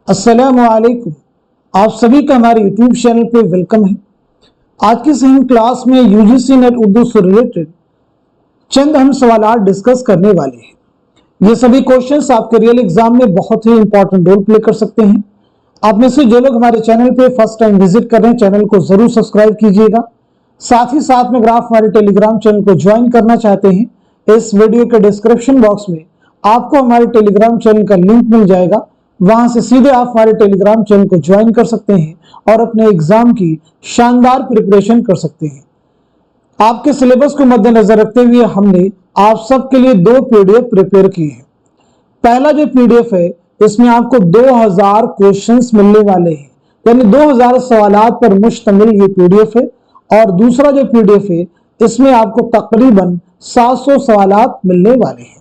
अस्सलामुअलैकुम। आप सभी का हमारे यूट्यूब चैनल पे वेलकम है। आज की इस हम क्लास में यूजीसी नेट उर्दू से रिलेटेड चंद अहम सवाल डिस्कस करने वाले हैं। ये सभी क्वेश्चंस आपके रियल एग्जाम में बहुत ही इंपॉर्टेंट रोल प्ले कर सकते हैं। आप में से जो लोग हमारे चैनल पे फर्स्ट टाइम विजिट कर रहे हैं, चैनल को जरूर सब्सक्राइब कीजिएगा। साथ ही साथ में अगर आप हमारे टेलीग्राम चैनल को ज्वाइन करना चाहते हैं, इस वीडियो के डिस्क्रिप्शन बॉक्स में आपको हमारे टेलीग्राम चैनल का लिंक मिल जाएगा। वहां से सीधे आप हमारे टेलीग्राम चैनल को ज्वाइन कर सकते हैं और अपने एग्जाम की शानदार प्रिपरेशन कर सकते हैं। आपके सिलेबस को मद्देनजर रखते हुए हमने आप सबके लिए 2 पीडीएफ प्रिपेयर किए हैं। पहला जो पीडीएफ है, इसमें आपको 2000 क्वेश्चंस मिलने वाले हैं, यानी 2000 सवालात पर मुश्तमिल ये पीडीएफ है। और दूसरा जो पीडीएफ है, इसमें आपको तकरीबन 700 सवालात मिलने वाले हैं।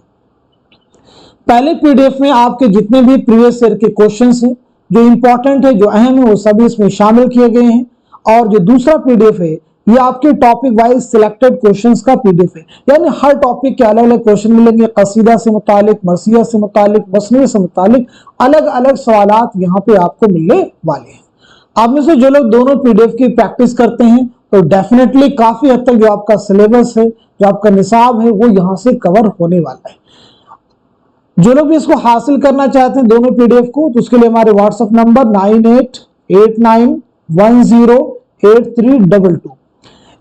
पहले पीडीएफ में आपके जितने भी प्रीवियस ईयर के क्वेश्चंस हैं, जो इंपॉर्टेंट है, जो अहम है, वो सभी इसमें शामिल किए गए हैं। और जो दूसरा पीडीएफ है, ये आपके टॉपिक वाइज सिलेक्टेड क्वेश्चंस का पीडीएफ है, यानी हर टॉपिक के अलग अलग क्वेश्चन मिलेंगे। कसीदा से मुतालिक, मरसिया से मुतालिक, मसनवी से मुतालिक अलग अलग सवालात यहाँ पे आपको मिलने वाले हैं। आप में से जो लोग दोनों पीडीएफ की प्रैक्टिस करते हैं, तो डेफिनेटली काफी हद तक जो आपका सिलेबस है, जो आपका निसाब है, वो यहाँ से कवर होने वाला है। जो लोग भी इसको हासिल करना चाहते हैं दोनों पीडीएफ को, तो उसके लिए हमारे व्हाट्सएप नंबर 9889108322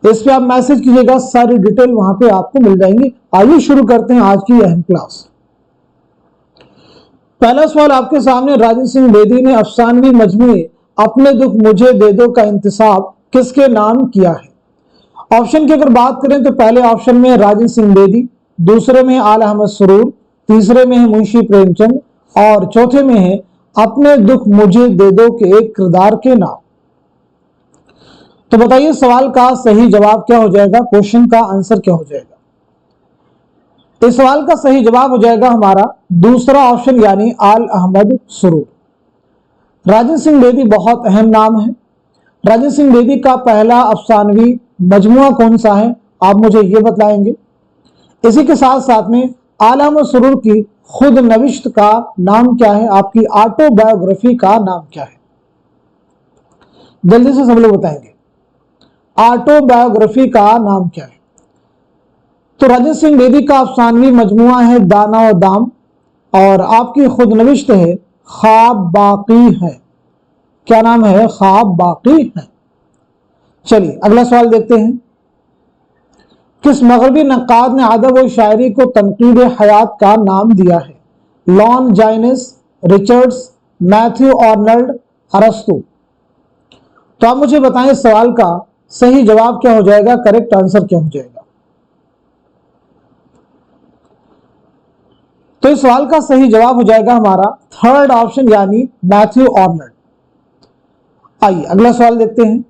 इस पे आप मैसेज कीजिएगा, सारी डिटेल वहां पे आपको मिल जाएंगी। आइए शुरू करते हैं आज की अहम क्लास। पहला सवाल आपके सामने, राजेंद्र सिंह बेदी ने अफसानवी मजमूए अपने दुख मुझे दे दो का इंतसाब किसके नाम किया है। ऑप्शन की अगर बात करें तो पहले ऑप्शन में राजेंद्र सिंह बेदी, दूसरे में आला अहमद सरूर, तीसरे में है मुंशी प्रेमचंद और चौथे में है अपने दुख मुझे दे दो के एक किरदार के नाम। तो बताइए सवाल का सही जवाब क्या हो जाएगा, क्वेश्चन का आंसर क्या हो जाएगा। इस सवाल का सही जवाब हो जाएगा हमारा दूसरा ऑप्शन, यानी आल अहमद सरूर। राजेंद्र सिंह बेदी बहुत अहम नाम है। राजेंद्र सिंह बेदी का पहला अफसानवी मजमुआ कौन सा है, आप मुझे ये बताएंगे। इसी के साथ साथ में आला अहमद सरूर की खुद नविश्त का नाम क्या है, आपकी ऑटोबायोग्राफी का नाम क्या है, जल्दी से सब लोग बताएंगे। ऑटोबायोग्राफी का नाम क्या है। तो राजेंद्र सिंह बेदी का अफसानवी मजमुआ है दाना और दाम, और आपकी खुद नविश्त है ख्वाब बाकी है। क्या नाम है, ख्वाब बाकी है। चलिए अगला सवाल देखते हैं। किस मगरबी नक्काद ने अदब और शायरी को तनकीद हयात का नाम दिया है। लॉन जाइनिस, रिचर्ड्स, मैथ्यू आर्नल्ड, अरस्तु। तो आप मुझे बताएं सवाल का सही जवाब क्या हो जाएगा, करेक्ट आंसर क्या हो जाएगा। तो इस सवाल का सही जवाब हो जाएगा हमारा थर्ड ऑप्शन, यानी मैथ्यू आर्नल्ड। आइए अगला सवाल देखते हैं।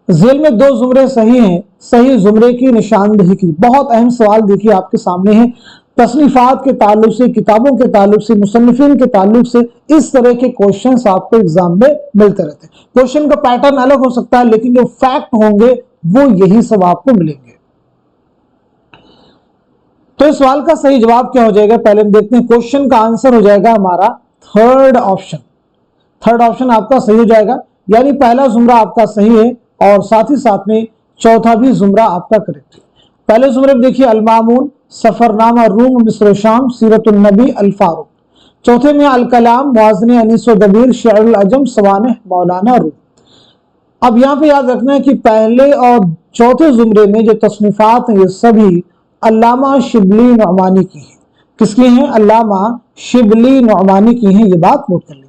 जेल में 2 जुमरे सही हैं, सही जुमरे की निशानदेही की। बहुत अहम सवाल देखिए आपके सामने है। तसनीफात के ताल्लुक से, किताबों के ताल्लुक से, मुसन्निफिन के ताल्लुक से इस तरह के क्वेश्चंस आपको एग्जाम में मिलते रहते हैं। क्वेश्चन का पैटर्न अलग हो सकता है, लेकिन जो फैक्ट होंगे वो यही सब आपको मिलेंगे। तो इस सवाल का सही जवाब क्या हो जाएगा, पहले हम देखते हैं। क्वेश्चन का आंसर हो जाएगा हमारा थर्ड ऑप्शन। थर्ड ऑप्शन आपका सही हो जाएगा, यानी पहला जुमरा आपका सही है और साथ ही साथ में चौथा भी जुमरा आपका करेक्ट है। पहले जुमरे में देखिए अल-मामून, सफरनामा रूम मिस्र शाम, सीरतुन नबी, अल फारूक। चौथे में अल कलाम, मुआज़ने अनीस व दबीर, शेरुल अजम, सवाने मौलाना रूम। अब यहाँ पे याद रखना है कि पहले और चौथे जुमरे में जो तसनीफात हैं, ये सभी अल्लामा शिबली नौमानी की हैं। किसकी हैं, अल्लामा शिबली नौमानी की हैं, ये बात नोट कर लेंगे।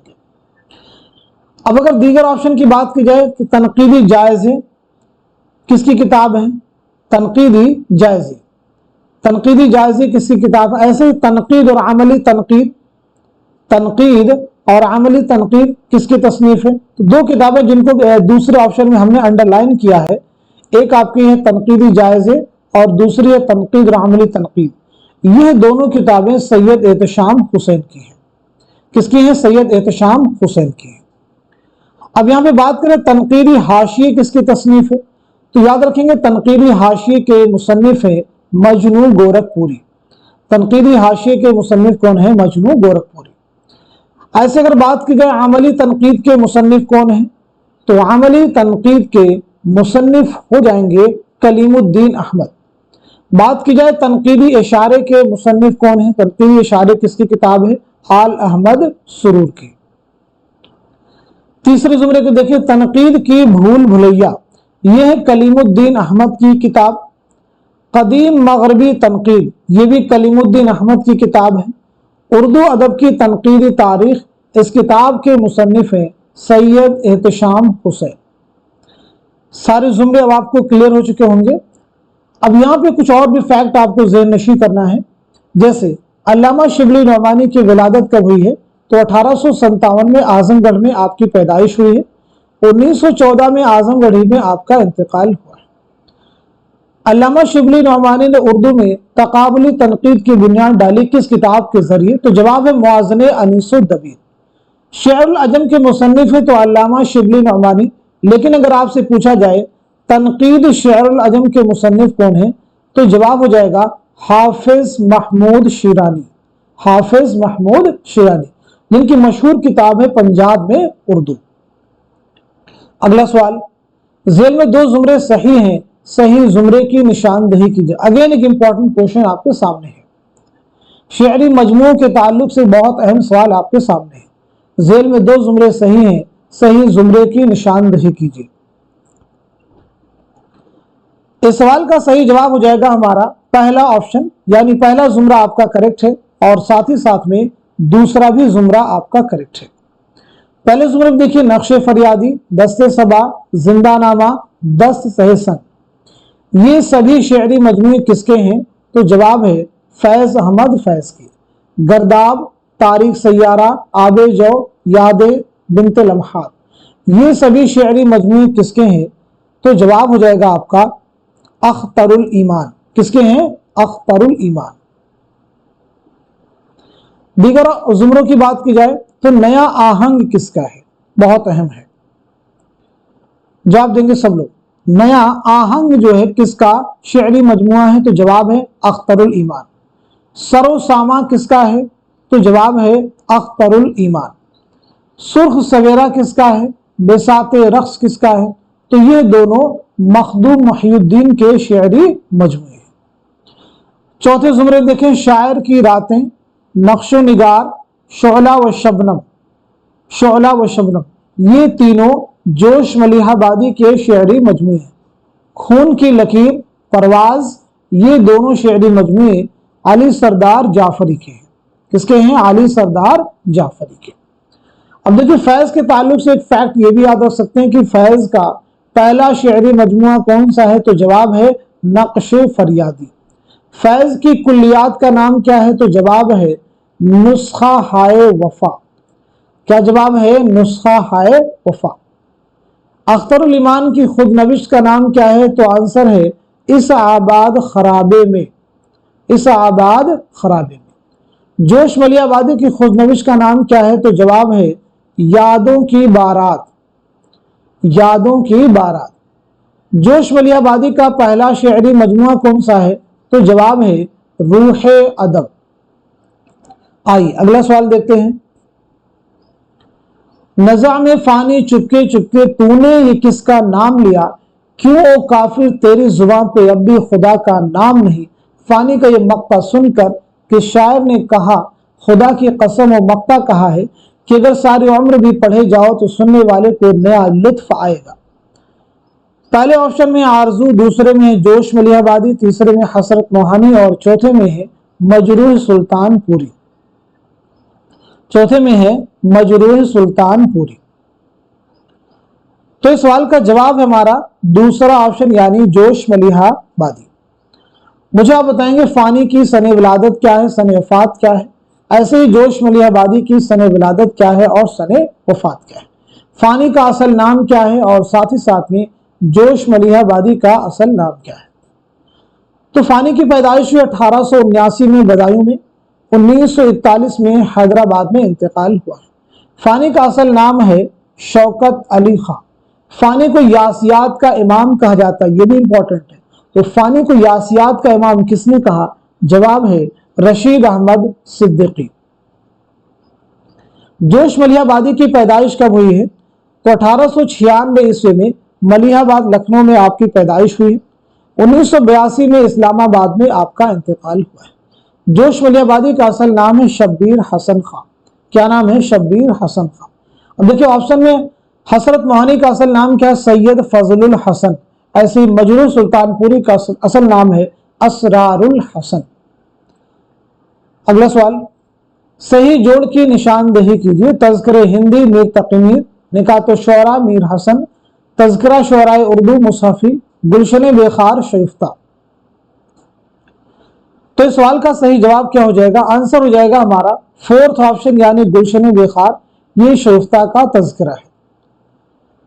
अब अगर दीगर ऑप्शन की बात की जाए तो तनकीदी जायज़े किसकी किताब है, तनकीदी जायज़े। तनकीदी जायज़े किसकी किताब है। ऐसे ही तनकीद और अमली तनकीद, तनकीद और अमली तनकीद किसकी तसनीफ है। तो 2 किताबें जिनको दूसरे ऑप्शन में हमने अंडरलाइन किया है, एक आपकी है तनकीदी जायज़े और दूसरी है तनकीद और अमली तनकीद। यह दोनों किताबें सैयद एहतशाम हुसैन की हैं। किसकी हैं, सैयद एहतशाम हुसैन की हैं। अब यहां पे बात करें तनकीदी हाशिए किसकी तसनीफ है, तो याद रखेंगे तनकीदी हाशिए के मुसन्निफ है मजनू गोरखपुरी। तनकीदी हाशिए के मुसन्निफ कौन है, मजनू गोरखपुरी। ऐसे अगर बात की जाए अमली तनकीद के मुसन्निफ कौन है, तो अमली तनकीद के मुसन्निफ हो जाएंगे कलीमुद्दीन अहमद। बात की जाए तनकीदी इशारे के मुसन्निफ कौन है, तनकीदी इशारे किसकी किताब है, आल अहमद सुरूर की। तीसरे जुमरे को देखिए, तनकीद की भूल भुलैया, यह है कलीमुद्दीन अहमद की किताब। कदीम मगरबी तनकीद, ये भी कलीमुद्दीन अहमद की किताब है। उर्दू अदब की तनकीदी तारीख, इस किताब के मुसन्निफ हैं सैयद एहतशाम हुसैन। सारे जुमरे अब आपको क्लियर हो चुके होंगे। अब यहाँ पे कुछ और भी फैक्ट आपको ज़हन नशी करना है। जैसे अल्लामा शिबली नौमानी की विलादत कब हुई है, तो 1857 में आजमगढ़ में आपकी पैदाइश हुई है। 1914 में आजमगढ़ में आपका इंतकाल हुआ है। अल्लामा शिबली नौमानी ने उर्दू में तकाबुली तनकीद की बुनियाद डाली किस किताब के जरिए, तो जवाब है मुआज़ने अनीसुद्दबीर। शेअरुल अजम के मुसन्निफ है तो अल्लामा शिबली नौमानी, लेकिन अगर आपसे पूछा जाए तनकीद शेअरुल अजम के मुसन्निफ कौन है, तो जवाब हो जाएगा हाफिज महमूद शिरानी। हाफिज महमूद शिरानी, जिनकी मशहूर किताब है पंजाब में उर्दू। अगला सवाल, जेल में 2 जुमरे सही हैं, सही जुमरे की निशानदही कीजिए। अगेन एक इंपॉर्टेंट क्वेश्चन आपके सामने है, शेरी मजमू के ताल्लुक से बहुत अहम सवाल आपके सामने है। जेल में 2 जुमरे सही हैं, सही जुमरे की निशानदही कीजिए। इस सवाल का सही जवाब हो जाएगा हमारा पहला ऑप्शन, यानी पहला जुमरा आपका करेक्ट है और साथ ही साथ में दूसरा भी जुमरा आपका करेक्ट है। पहले जुमरे में देखिए, नक्शे फरियादी, दस्ते सबा, जिंदानामा, दस्त सहसन, ये सभी शेरी मजमूए किसके हैं, तो जवाब है फैज अहमद फैज की। गर्दाब, तारीख सैयारा, आबे जो, यादे बिनते लम्हात, ये सभी शेरी मजमूए किसके हैं, तो जवाब हो जाएगा आपका अख्तरुल ईमान। किसके हैं, अख्तरुल ईमान। दीगर जुमरों की बात की जाए तो नया आहंग किसका है, बहुत अहम है, जवाब देंगे सब लोग। नया आहंग जो है किसका शेरी मजमुआ है, तो जवाब है अख्तरुल ईमान। सरो सामा किसका है, तो जवाब है अख्तरुल ईमान। सुर्ख सवेरा किसका है, बेसाते रक्स किसका है, तो ये दोनों मखदूम मुहियुद्दीन के शेरी मजमुए हैं। चौथे जुमरे देखें, शायर की रातें, नक्शो निगार, शोला व शबनम, शोला व शबनम, ये तीनों जोश मलिहाबादी के शेरी मजमुए हैं। खून की लकीर, परवाज, ये दोनों शेरी मजमुए अली सरदार जाफरी के हैं। किसके हैं, अली सरदार जाफरी के। अब देखिए फैज के ताल्लुक से एक फैक्ट ये भी याद रख सकते हैं कि फैज का पहला शेरी मजमुआ कौन सा है, तो जवाब है नक्शे फरियादी। फैज की कुल्लियात का नाम क्या है, तो जवाब है नुस्खा हाय वफा। क्या जवाब है, नुस्खा हाय वफा। अख्तरुल ईमान की खुद नविश्त का नाम क्या है, तो आंसर है इस आबाद खराबे में, इस आबाद खराबे में। जोश मलियाबादी की खुद नविश्त का नाम क्या है, तो जवाब है यादों की बारात, यादों की बारात। जोश मलियाबादी का पहला शेरी मजमुआ कौन सा है, तो जवाब है रूह अदब। आइए अगला सवाल देखते हैं। नज़ा में फानी चुपके चुपके तूने ये किसका नाम लिया, क्यों ओ काफिर तेरी जुबान पे अब भी खुदा का नाम नहीं। फानी का ये मक्ता सुनकर कि शायर ने कहा खुदा की कसम और मक्ता कहा है कि अगर सारी उम्र भी पढ़े जाओ तो सुनने वाले को नया लुत्फ आएगा। पहले ऑप्शन में आरजू, दूसरे में है जोश मलिहाबादी, तीसरे में हसरत मोहानी और चौथे में है मजरूह सुल्तानपुरी। चौथे में है मजरूह सुल्तानपुरी। तो इस सवाल का जवाब है हमारा दूसरा ऑप्शन यानी जोश मलिहाबादी। मुझे आप बताएंगे फानी की सने विलादत क्या है, सने वफात क्या है। ऐसे ही जोश मलिहाबादी की सने विलादत क्या है और सने वफात क्या है। फानी का असल नाम क्या है और साथ ही साथ में जोश मलिहाबादी का असल नाम क्या है। तो फानी की पैदाइश हुई 1879 में बदायूं में, 1941 में हैदराबाद में इंतकाल हुआ। फानी का असल नाम है शौकत अली खां। फानी को यासियात का इमाम कहा जाता है, ये भी इंपॉर्टेंट है। तो फानी को यासियात का इमाम किसने कहा, जवाब है रशीद अहमद सिद्दीकी। जोश मलिहाबादी की पैदाइश कब हुई है? तो 1896 ईस्वी में मलिहाबाद लखनऊ में आपकी पैदाइश हुई है। 1982 में इस्लामाबाद में आपका इंतकाल हुआ है। जोश मलिहाबादी का असल नाम है शब्बीर हसन खां। क्या नाम है? शब्बीर हसन खां। अब देखिए ऑप्शन में हसरत मोहानी का असल नाम क्या है? सैयद फजलुल हसन। ऐसे ही मजरू सुल्तानपुरी का असल नाम है असरारुल हसन। अगला सवाल, सही जोड़ की निशानदेही कीजिए। तज़किरे हिंदी मीर तकी मीर, निकात शोरा मीर हसन, तज़किरा शोराए उर्दू मुसहफी, गुलशन बेखार शरीफ्ता। तो इस सवाल का सही जवाब क्या हो जाएगा? आंसर हो जाएगा हमारा फोर्थ ऑप्शन यानी गुलशन बेखार, ये शरीफ्ता का तज़किरा है।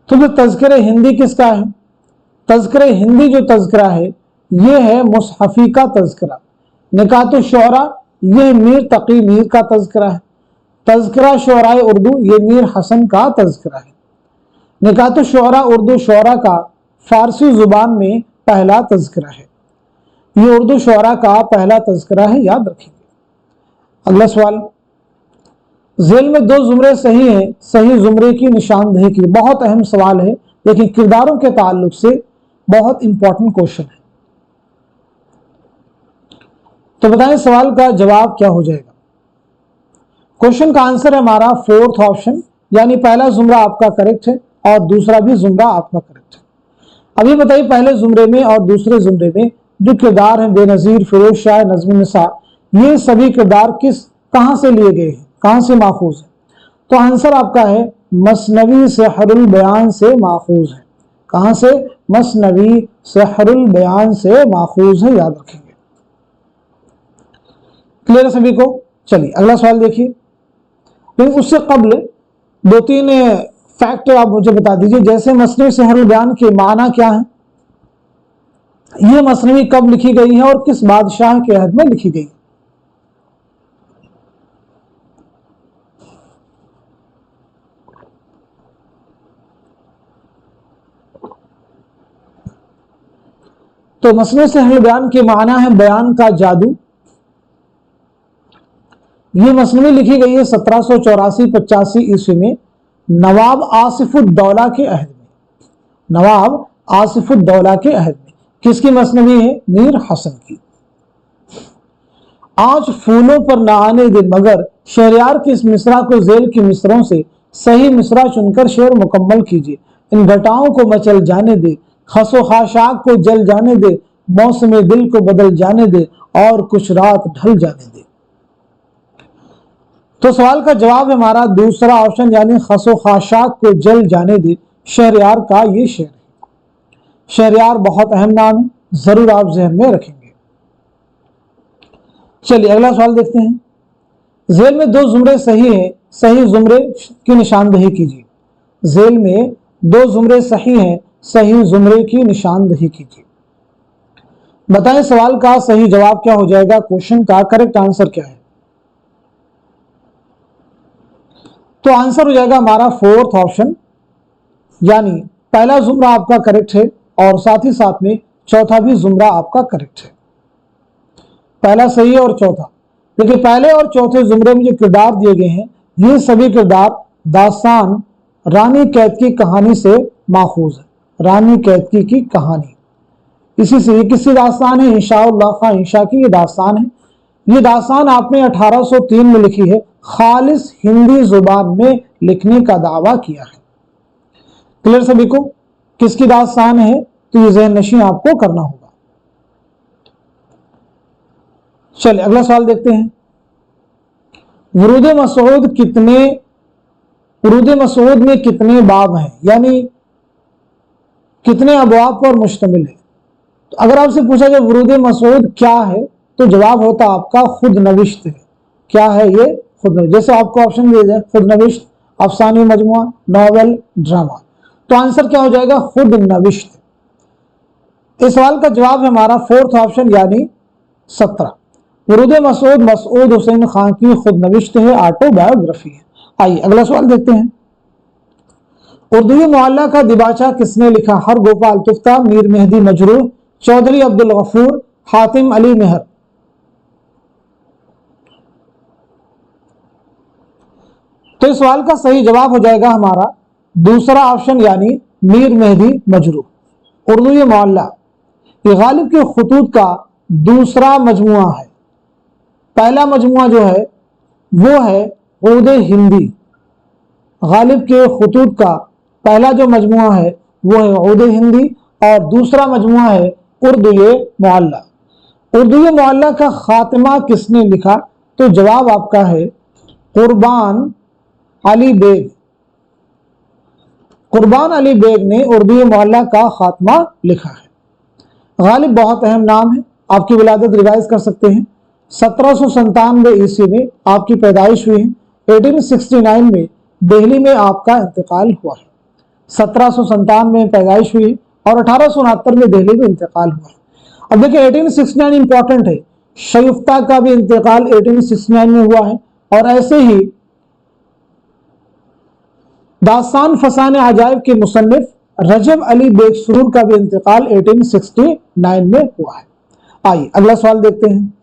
तो फिर तज़किरे हिंदी किसका है? तज़किरे हिंदी जो तज़किरा है ये है मुसहफी का तज़किरा। निकात शोरा ये मीर तकी मीर का तज़किरा है। तज़किरा शोराए उर्दू ये मीर हसन का तज़किरा है। निकात शोरा उर्दू शोरा का फारसी जुबान में पहला तज़किरा है। ये उर्दू शोरा का पहला तज़किरा है, याद रखेंगे। अगला सवाल, झेल में 2 जुमरे सही हैं, सही जुमरे की निशानदेही की। बहुत अहम सवाल है, लेकिन किरदारों के ताल्लुक से बहुत इंपॉर्टेंट क्वेश्चन है। तो बताएं सवाल का जवाब क्या हो जाएगा? क्वेश्चन का आंसर है हमारा फोर्थ ऑप्शन, यानी पहला जुमरा आपका करेक्ट है और दूसरा भी जुमरा आपका करेक्ट है। अभी बताइए पहले जुमरे में और दूसरे जुमरे में जो किरदार हैं बेनज़ीर, फिरोज शाह, नज़्म निसार, ये सभी किरदार कहां से लिए गए हैं, कहां से माखूज है? तो आंसर आपका है मसनवी सेहरुल बयान से माखूज है। कहां से? मसनवी सेहरुल बयान से माखूज है, याद रखेंगे। क्लियर है सभी को? चलिए अगला सवाल देखिए। लेकिन उससे कबल 2-3 फैक्ट आप मुझे बता दीजिए। जैसे मसनवी सेहरुल बयान के माना क्या है? यह मसनवी कब लिखी गई है और किस बादशाह के अहद में लिखी गई है? तो मसनवी सेहरुल बयान के माना है बयान का जादू। ये मसनवी लिखी गई है 1784-85 ईस्वी में नवाब आसिफुद्दौला के अहद में। नवाब आसिफुद्दौला के अहद में। किसकी मसनवी है? मीर हसन की। आज फूलों पर न आने दे मगर शहरयार की इस मिसरा को झेल की मिसरों से सही मिसरा चुनकर शेर मुकम्मल कीजिए। इन घटाओं को मचल जाने दे, खसो खाशाक को जल जाने दे, मौसम दिल को बदल जाने दे और कुछ रात ढल जाने दे। तो सवाल का जवाब है हमारा दूसरा ऑप्शन, यानी खसो खाशाक को जल जाने दे। शहरयार का ये शेर है। शहरयार बहुत अहम नाम है, जरूर आप जहन में रखेंगे। चलिए अगला सवाल देखते हैं। झेल में 2 जुमरे सही हैं, सही जुमरे की निशानदेही कीजिए। झेल में 2 जुमरे सही हैं, सही जुमरे की निशानदेही कीजिए। बताएं सवाल का सही जवाब क्या हो जाएगा? क्वेश्चन का करेक्ट आंसर क्या है? तो आंसर हो जाएगा हमारा फोर्थ ऑप्शन, यानी पहला जुमरा आपका करेक्ट है और साथ ही साथ में चौथा भी जुमरा आपका करेक्ट है। पहला सही है और चौथा। देखिए पहले और चौथे जुमरे में जो किरदार दिए गए हैं ये सभी किरदार दास्तान रानी कैतकी कहानी से माखूज है। रानी कैतकी की कहानी, इसी से ये किसकी दास्तान है? इंशाउल्लाह खां इंशा की ये दास्तान है। ये दास्तान आपने 1803 में लिखी है, खालिस हिंदी जुबान में लिखने का दावा किया है। क्लियर सभी को? किसकी दास्तान है? तो ये ज़हन नशीं आपको करना होगा। चलिए अगला सवाल देखते हैं। वुरूद मसऊद में कितने बाब हैं, यानी कितने अबवाब पर मुश्तमिल है? तो अगर आपसे पूछा जाए वुरूद मसऊद क्या है तो जवाब होता आपका खुद नविश्त है। क्या है ये? खुद नविश्त। जैसे आपको ऑप्शन दिए जाए खुद नविश्त, अफसानी मजमुआ, नॉवेल, ड्रामा, तो आंसर क्या हो जाएगा? खुद नविश्त। इस सवाल का जवाब है हमारा फोर्थ ऑप्शन, यानी 17। वुरूद मसऊद मसऊद हुसैन खान की खुद नविश्त है, ऑटोबायोग्राफी है। आइए अगला सवाल देखते हैं। उर्दू मुअल्ला का दिबाचा किसने लिखा? हर गोपाल तुफ्ता, मीर मेहदी मजरूह, चौधरी अब्दुल गफूर, हातिम अली मेहर। तो इस सवाल का सही जवाब हो जाएगा हमारा दूसरा ऑप्शन यानी मीर मेहदी मजरूह। उर्दू ये मोहल्ला ये गालिब के खुतूत का दूसरा मजमुआ है। पहला मजमुआ जो है वो है उर्दू हिंदी। गालिब के खुतूत का पहला जो मजमुआ है वो है उर्दू हिंदी और दूसरा मजमुआ है उर्दू ये मोहल्ला। उर्दू ये मोहल्ला का खात्मा किसने लिखा? तो जवाब आपका है कुर्बान अली बेग। कुर्बान अली बेग ने उर्दू ये मोहल्ला का खात्मा लिखा है। गालिब बहुत अहम नाम है। आपकी विलादत रिवाइज कर सकते हैं। 1797 ईस्वी में आपकी पैदाइश हुई है। 1869 में दिल्ली में आपका इंतकाल हुआ है। 1797 में पैदाइश हुई और 1869 में दिल्ली में इंतकाल हुआ है। अब देखिए 1869 इंपॉर्टेंट है। शगुफ्ता का भी इंतकाल 1869 में हुआ है और ऐसे ही दास्तान फसान अजायब के मुसन्निफ रजब अली बेग सुरूर का भी इंतकाल 1869 में हुआ है। आइए अगला सवाल देखते हैं।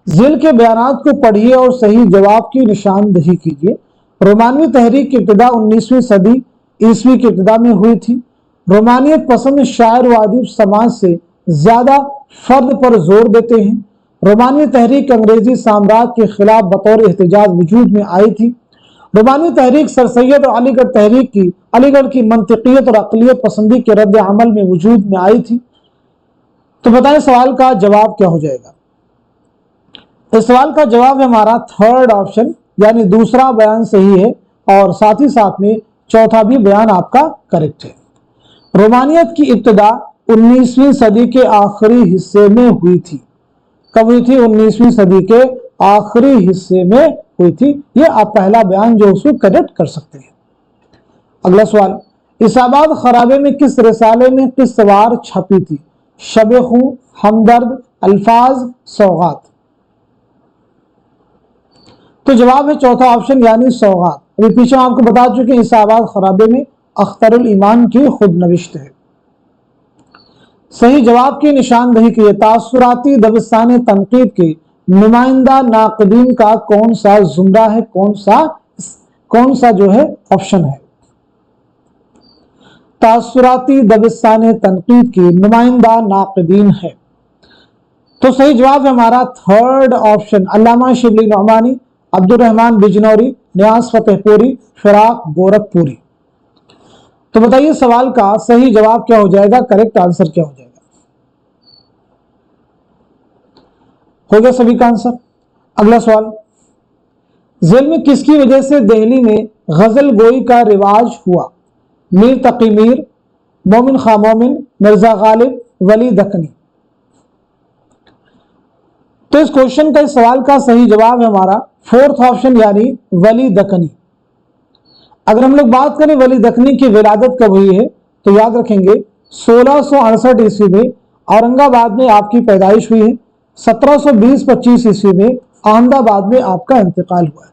ज़िल के बयानात को पढ़िए और सही जवाब की निशानदही कीजिए। रोमानवी तहरीक की इब्तिदा 19वीं सदी ईस्वी की इब्तिदा में हुई थी। रोमानियत पसंद शायर व अदीब समाज से ज्यादा फर्द पर जोर देते हैं। रोमानवी तहरीक अंग्रेजी साम्राज्य के खिलाफ बतौर एहतजाज वजूद में आई थी। रोमानवी तहरीक सर सैयद और अलीगढ़ तहरीक की अलीगढ़ की मंतिकियत और अक़लियत पसंदी के रद्द अमल में वजूद में आई थी। तो बताएं सवाल का जवाब क्या हो जाएगा? इस सवाल का जवाब है हमारा थर्ड ऑप्शन यानी दूसरा बयान सही है और साथ ही साथ में चौथा भी बयान आपका करेक्ट है। रोमानियत की इब्तिदा 19वीं सदी के आखिरी हिस्से में हुई थी। कब हुई थी? 19वीं सदी के आखिरी हिस्से में हुई थी। ये आप पहला बयान जो उसको करेक्ट कर सकते हैं। अगला सवाल, इसाबाद खराबे में किस रिसाले में किस सवार छपी थी? शब खूं, हमदर्द, अल्फाज, सौगात। तो जवाब है चौथा ऑप्शन यानी सौगात। अभी पीछे आपको बता चुके हैं इसाबाद खराबे में अख्तरुल ईमान की खुद नविश्त है। सही जवाब की निशानदही की तासुराती दबिस्तान तनकीद के नुमाइंदा नाकदीन का कौन सा जुमरा है? कौन सा जो है ऑप्शन है? तासुराती दबिस्तान तनकीद की नुमाइंदा नाकदीन है। तो सही जवाब है हमारा थर्ड ऑप्शन अल्लामा शिबली नौमानी, अब्दुल रहमान बिजनौरी, नियाज फतेहपुरी, फिराक गोरखपुरी। तो बताइए सवाल का सही जवाब क्या हो जाएगा? करेक्ट आंसर क्या हो जाएगा? हो गया सभी का आंसर। अगला सवाल, ज़िल में किसकी वजह से दिल्ली में गजल गोई का रिवाज हुआ? मीर तकी मीर, मोमिन खां मोमिन, मिर्जा गालिब, वली दकनी। तो इस क्वेश्चन का इस सवाल का सही जवाब है हमारा फोर्थ ऑप्शन यानी वली दकनी। अगर हम लोग बात करें वली दकनी की विलादत कब हुई है तो याद रखेंगे 1668 ईस्वी में औरंगाबाद में आपकी पैदाइश हुई है। 1720-25 ईस्वी में अहमदाबाद में आपका इंतकाल हुआ है।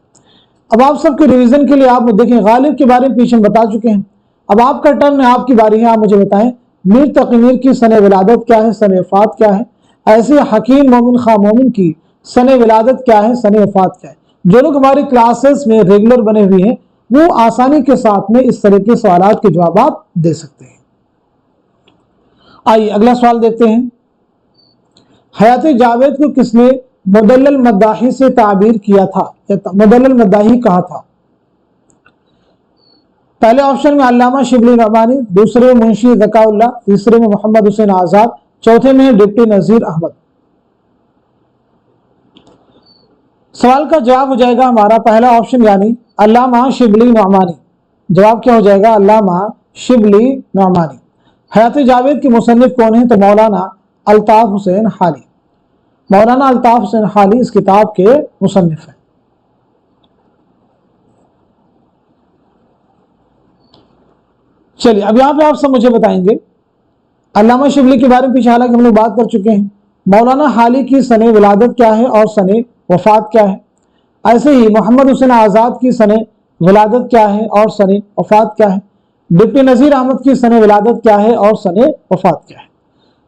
अब आप सबके रिवीजन के लिए आप देखें गालिब के बारे में पीछे बता चुके हैं। अब आपका टर्न है, आपकी बारी है। आप मुझे बताएं मीर तकी मीर की सने विलादत क्या है, सने वफात क्या है? ऐसे हकीम मोमिन खां मोमिन की सने विलादत क्या है, सने वफात क्या है? जो लोग हमारी क्लासेस में रेगुलर बने हुए हैं वो आसानी के साथ में इस तरह के सवालों के जवाब आप दे सकते हैं। आइए अगला सवाल देखते हैं। हयात जावेद को किसने मुदल्लल मद्दाही से ताबीर किया था या मुदल्लल मद्दाही कहा था? पहले ऑप्शन में अल्लामा शिबली नौमानी, दूसरे में मुंशी ज़काउल्लाह, तीसरे में मोहम्मद हुसैन आजाद, चौथे में डिप्टी नजीर अहमद। सवाल का जवाब हो जाएगा हमारा पहला ऑप्शन यानी अल्लामा शिबली नौमानी। जवाब क्या हो जाएगा? अल्लामा शिबली नौमानी। हयात जावेद के मुसन्निफ कौन है? तो मौलाना अल्ताफ हुसैन हाली। मौलाना अल्ताफ हुसैन हाली इस किताब के मुसन्निफ हैं। चलिए अब यहां पे आप सब मुझे बताएंगे अल्लामा शिबली के बारे में पीछे हालांकि हम लोग बात कर चुके हैं। मौलाना हाली की सने विलादत क्या है और सने वफात क्या है? ऐसे ही मोहम्मद हुसैन आजाद की सने विलादत क्या है और सने वफात क्या है? डिप्टी नजीर अहमद की सने विलादत क्या है और सने वफात क्या है?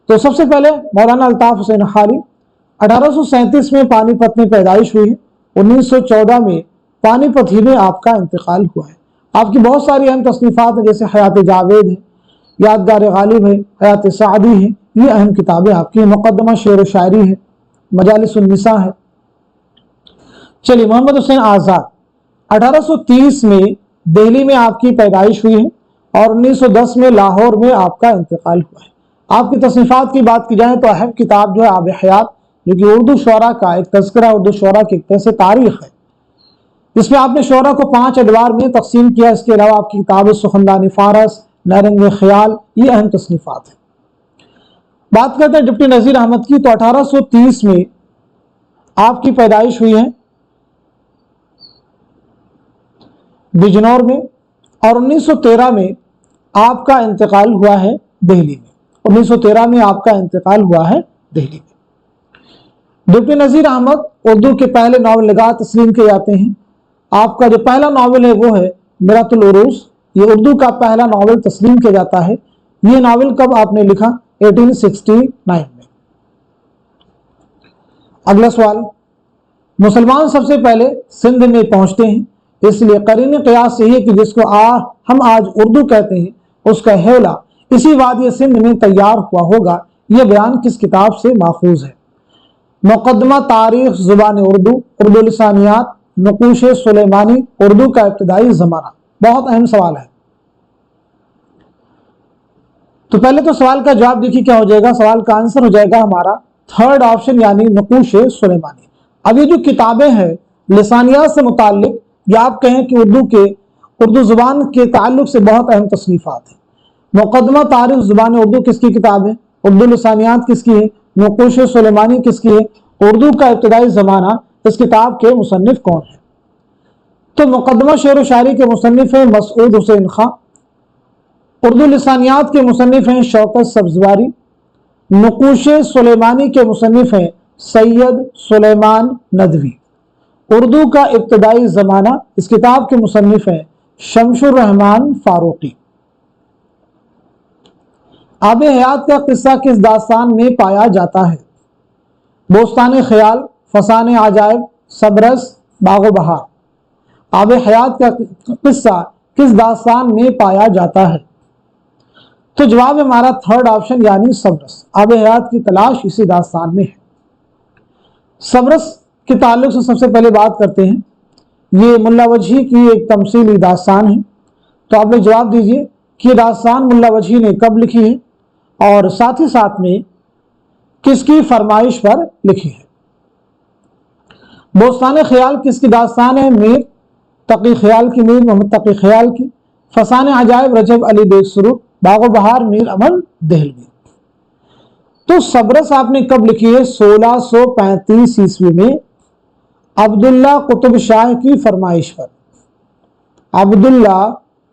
तो सबसे पहले मौलाना अल्ताफ हुसैन हाली 1837 में पानीपत में पैदाइश हुई है। 1914 में पानीपत ही में आपका इंतकाल हुआ है। आपकी बहुत सारी अहम तसनीफ़ात हैं, जैसे हयात जावेद है, यादगार गालिब है, हयात सादी है, ये अहम किताबें आपकी। मुक़द्दमा शेर व शायरी है, मजालिस उन्निसा है। चलिए, मोहम्मद हुसैन आज़ाद 1830 में दिल्ली में आपकी पैदाइश हुई है और 1910 में लाहौर में आपका इंतकाल हुआ है। आपकी तसनीफ़ात की बात की जाए तो अहम किताब जो है आब हयात, जो कि उर्दू शोरा का एक तज़किरा, उर्दू शोरा की एक तरह से तारीख है। इसमें आपने शोरा को 5 अदवार में तकसीम किया। इसके अलावा आपकी किताब सुखनदानी फारस, नारंग ख्याल, ये अहम तसनीफ़ात है। बात करते हैं डिप्टी नज़ीर अहमद की, तो 1830 में आपकी पैदाइश हुई है बिजनौर में और 1913 में आपका इंतकाल हुआ है दिल्ली में। 1913 में आपका इंतकाल हुआ है दिल्ली में। डिप्टी नज़ीर अहमद उर्दू के पहले नावल निगाह तस्लीम किए जाते हैं। आपका जो पहला नावल है वो है मिरातुल उरूस, ये उर्दू का पहला नावल तस्लीम किया जाता है। ये नावल कब आपने लिखा? 1869 में। अगला सवाल, मुसलमान सबसे पहले सिंध में पहुंचते हैं, इसलिए करीन क़यास यही है कि जिसको हम आज उर्दू कहते हैं उसका हेला इसी वादी सिंध में तैयार हुआ होगा। यह बयान किस किताब से माखूज है? मुक़द्दमा तारीख ज़ुबान उर्दू, उर्दू लिसानियात, नक़ूश सुलेमानी, उर्दू का इब्तिदाई ज़माना। बहुत अहम सवाल है। तो पहले तो सवाल का जवाब देखिए क्या हो जाएगा। सवाल का आंसर हो जाएगा हमारा थर्ड ऑप्शन, यानी नक़ूश सुलेमानी। अब ये जो किताबें हैं लिसानियात से मुताल्लिक, या आप कहें कि उर्दू ज़ुबान के ताल्लुक से बहुत अहम तसनीफ़ात है। मुक़द्दमा तारीख ज़ुबान उर्दू किसकी किताब है? उर्दू लिसानियात किसकी है? नक़ूश सुलेमानी किसकी है? उर्दू का इब्तिदाई ज़माना, इस किताब के मुसन्निफ़ कौन है? तो मुक़द्दमा शेर व शायरी के मुसन्निफ़ हैं मसऊद हुसैन खां। उर्दू लिसानियात के मुसन्निफ़ हैं शौकत सब्ज़वारी। नक़ूश सुलेमानी के मुसन्निफ़ हैं सैयद सुलेमान नदवी। उर्दू का इब्तिदाई ज़माना, इस किताब के मुसन्निफ़ हैं शमशुर रहमान फारूकी। आब हयात का किस्सा किस दास्तान में पाया जाता है? बोस्तान ख्याल, फसान आजायब, सबरस, बागो बहार। आब हयात का किस्सा किस दास्तान में पाया जाता है? तो जवाब हमारा थर्ड ऑप्शन, यानी सबरस। आब हयात की तलाश इसी दास्तान में है। सबरस के ताल्लुक से सबसे पहले बात करते हैं। ये मुल्ला वजही की एक तमसीली दास्तान है। तो आप लोग जवाब दीजिए कि दास्तान मुल्ला वजही ने कब लिखी है और साथ ही साथ में किसकी फरमाइश पर लिखी है? बोस्तान ख्याल किसकी दास्तान है? मीर तकी ख्याल की, मीर मोहम्मद तकी ख्याल की। फसान अजायब रजब अली बेग सुरूर। बागो बहार मीर अमन देहलवी। तो सबरस आपने कब लिखी है? 1635 ईस्वी में अब्दुल्ला कुतुब शाह की फरमाइश पर। अब्दुल्ला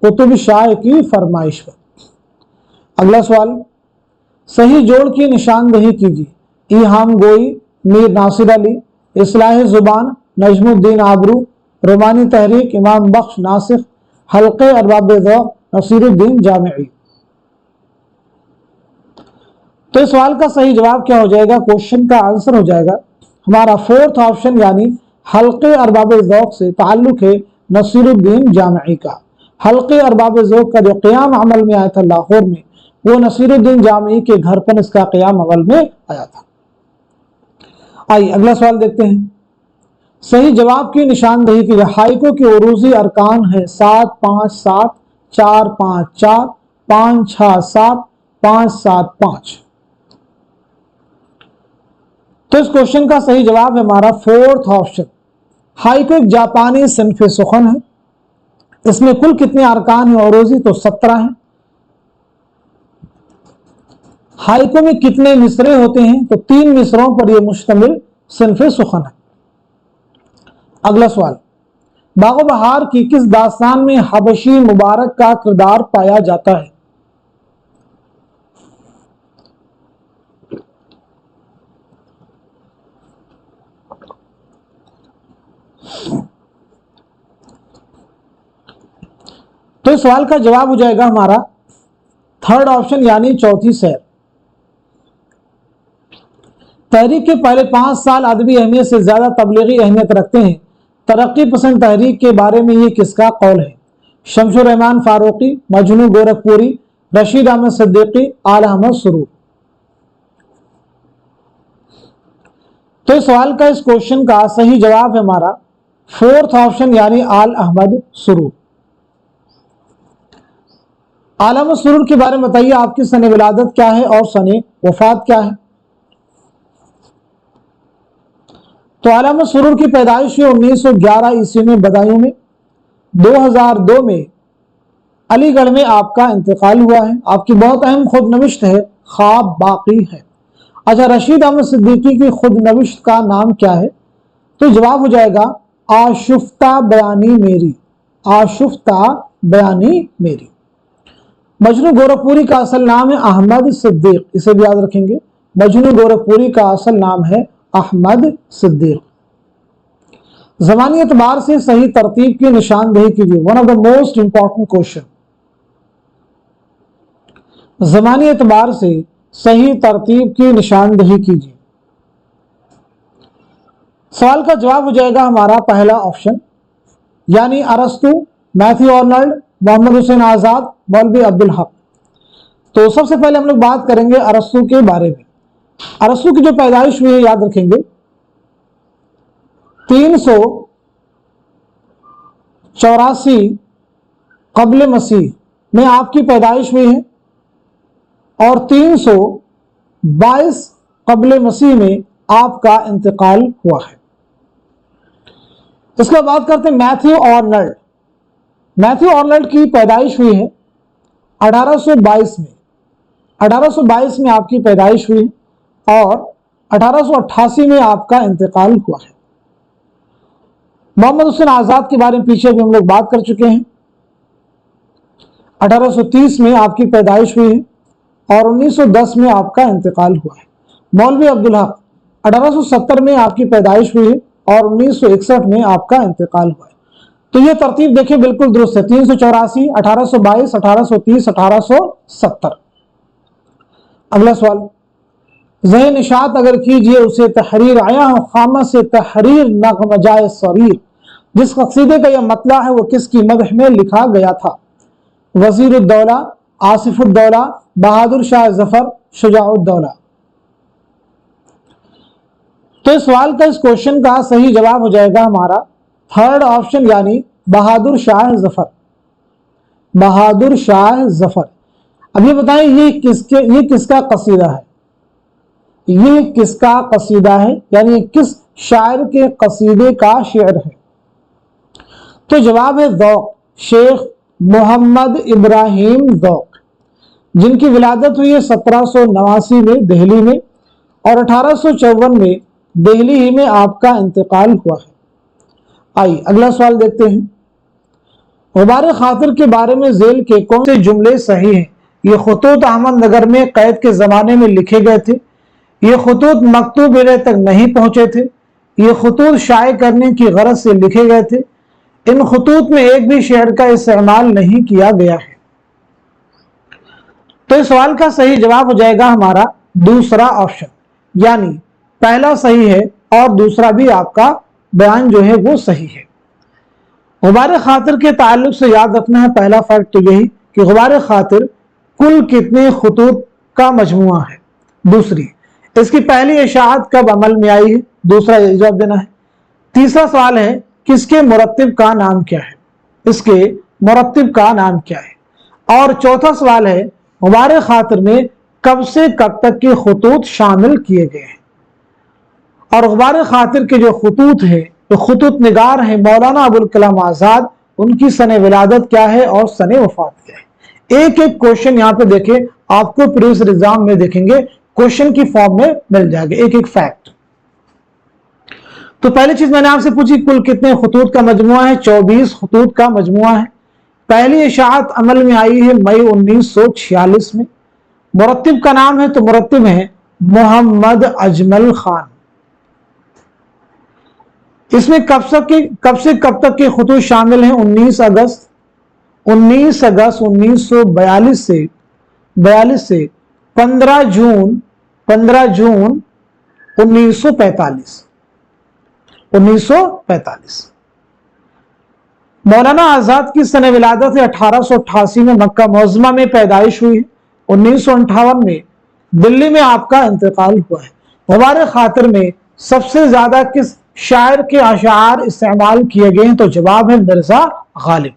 कुतुब शाह की फरमाइश पर। अगला सवाल, सही जोड़ की निशानदही कीजिए। इहाम गोई, मीर नासिर अली, इस्लाह जुबान, नजमुद्दीन आबरू, रोमानी तहरीक, इमाम बख्श नासिख, हल्के अरबाब ज़ौक़, नसीरुद्दीन जामिई। तो इस सवाल का सही जवाब क्या हो जाएगा? क्वेश्चन का आंसर हो जाएगा हमारा फोर्थ ऑप्शन, यानी हल्के अरबाब ज़ौक़ से ताल्लुक है नसीरुद्दीन जामिई का। हल्के अरबाब ज़ौक़ का जो क़याम अमल में आया था लाहौर में, वो नसीरुद्दीन जामिई के घर पर इसका क़याम अमल में आया था। आइए अगला सवाल देखते हैं। सही जवाब की निशानदही की। हाइको के उरूज़ी अरकान है 7 5 7 4 5 4 5 6 7 5 7 5। तो इस क्वेश्चन का सही जवाब है हमारा फोर्थ ऑप्शन। हाइको एक जापानी सिन्फ सुखन है। इसमें कुल कितने अरकान हैं उरूज़ी? तो 17 हैं। हाइको में कितने मिसरे होते हैं? तो 3 मिसरों पर यह मुश्तमिल सिन्फ सुखन है। अगला सवाल, बागो बहार की किस दास्तान में हबशी मुबारक का किरदार पाया जाता है? तो इस सवाल का जवाब हो जाएगा हमारा थर्ड ऑप्शन, यानी चौथी सैर। तहरीक के पहले 5 साल अदबी अहमियत से ज्यादा तबलीगी अहमियत रखते हैं। तरक्की पसंद तहरीक के बारे में ये किसका कौल है? शमशुर रहमान फारूकी, मजनू गोरखपुरी, रशीद अहमद सिद्दीकी, आल अहमद सुरूर। तो इस सवाल का, इस क्वेश्चन का सही जवाब है हमारा फोर्थ ऑप्शन यानी आल अहमद सुरूर। आल अहमद सुरूर के बारे में बताइए, आपकी सने विलादत क्या है और सने वफात क्या है? तो आल अहमद सुरूर की पैदाइश 1911 ईस्वी में बदायूं में, 2002 में अलीगढ़ में आपका इंतकाल हुआ है। आपकी बहुत अहम खुद नविश्त है ख्वाब बाकी है। अच्छा, रशीद अहमद सिद्दीकी की खुद नविश्त का नाम क्या है? तो जवाब हो जाएगा आशुफ्ता बयानी मेरी, आशुफ्ता बयानी मेरी। मजनू गोरखपुरी का असल नाम है अहमद सिद्दीक, इसे भी याद रखेंगे। मजनू गोरखपुरी का असल नाम है अहमद सिद्दीक। ज़मानी एतबार से सही तरतीब की निशानदेही कीजिए। One of the most important question. Zamani एतबार से सही तरतीब की निशानदेही कीजिए। सवाल का जवाब हो जाएगा हमारा पहला ऑप्शन यानी अरस्तु, मैथ्यू आर्नल्ड, मोहम्मद हुसैन आजाद, मौलवी अब्दुल हक। तो सबसे पहले हम लोग बात करेंगे अरस्तु के बारे में। अरस्तु की जो पैदाइश हुई है याद रखेंगे 384 कब्ल मसीह में आपकी पैदाइश हुई है और 322 कब्ल मसीह में आपका इंतकाल हुआ है। इसके बाद बात करते हैं मैथ्यू आर्नल्ड। मैथ्यू आर्नल्ड की पैदाइश हुई है 1822 में, 1822 में आपकी पैदाइश हुई और 1888 में आपका इंतकाल हुआ है। मोहम्मद हुसैन आजाद के बारे में पीछे भी हम लोग बात कर चुके हैं। 1830 में आपकी पैदाइश हुई है और 1910 में आपका इंतकाल हुआ है। मौलवी अब्दुल हक 1870 में आपकी पैदाइश हुई है और 1961 में आपका इंतकाल हुआ है। तो ये तरतीब देखिए बिल्कुल दुरुस्त है, 384, 1822, 1830, 1870। अगला सवाल, ज़ह निशात अगर कीजिए उसे तहरीर आया हो खामा से तहरीर नग़्म जाए सरीर। जिस कसीदे का यह मतला है वो किसकी मदह में लिखा गया था? वज़ीरुद्दौला, आसिफुद्दौला, बहादुर शाह जफर, शुजाउद्दौला। तो इस सवाल का, इस क्वेश्चन का सही जवाब हो जाएगा हमारा थर्ड ऑप्शन यानी बहादुर शाह जफर, बहादुर शाह जफर। अब ये बताएं ये किसका कसीदा है? ये किसका कसीदा है यानी किस शायर के कसीदे का शेर है? तो जवाब है ज़ौक़, शेख मोहम्मद इब्राहिम ज़ौक़, जिनकी विलादत हुई है 1789 में दिल्ली में और 1854 में दिल्ली ही में आपका इंतकाल हुआ है। आइए अगला सवाल देखते हैं। गुबार खातिर के बारे में ज़ेल के कौन से जुमले सही हैं? ये खतूत अहमद नगर में कैद के ज़माने में लिखे गए थे। ये खतूत मकतूब तक नहीं पहुंचे थे। ये खतूत शाये करने की गरज से लिखे गए थे। इन खतूत में एक भी शेर का इस्तेमाल नहीं किया गया है। तो इस सवाल का सही जवाब हो जाएगा हमारा दूसरा ऑप्शन, यानी पहला सही है और दूसरा भी आपका बयान जो है वो सही है। गुबार खातिर के ताल्लुक से याद रखना है पहला फैक्ट तो यही कि गुबार खातिर कुल कितने खतूत का मजमुआ है। दूसरी, इसकी पहली इशाअत कब अमल में आई है? दूसरा जवाब देना है। तीसरा सवाल है किसके मुरत्तिब का नाम क्या है? इसके मुरत्तिब का नाम क्या है? और चौथा सवाल है गुबार खातिर में कब से कब तक के खतूत शामिल किए गए हैं? और गुबार खातिर के जो खतूत है, जो खतूत निगार है मौलाना अबुल कलाम आजाद, उनकी सने विलादत क्या है और सने वफात क्या है? एक एक क्वेश्चन यहाँ पे देखें, आपको प्रीवियस एग्जाम में देखेंगे क्वेश्चन की फॉर्म में मिल जाएगा एक एक फैक्ट। तो पहली चीज मैंने आपसे पूछी कुल कितने खतूत का मजमुआ है? 24 खतूत का मजमुआ है। पहली इशाअत अमल में आई है मई 1946 में। मुरत्तिब का नाम है तो मुरत्तिब है मोहम्मद अजमल खान। इसमें कब से कब तक के खतूत शामिल हैं? 19 अगस्त 1942 से 15 जून 1945। मौलाना आजाद की सन विलादत 1888 में मक्का मुअज़्ज़मा में पैदाइश हुई है। 1958 में दिल्ली में आपका इंतकाल हुआ है। मुबारक खातिर में सबसे ज्यादा किस शायर के अशार इस्तेमाल किए गए हैं? तो जवाब है मिर्जा गालिब।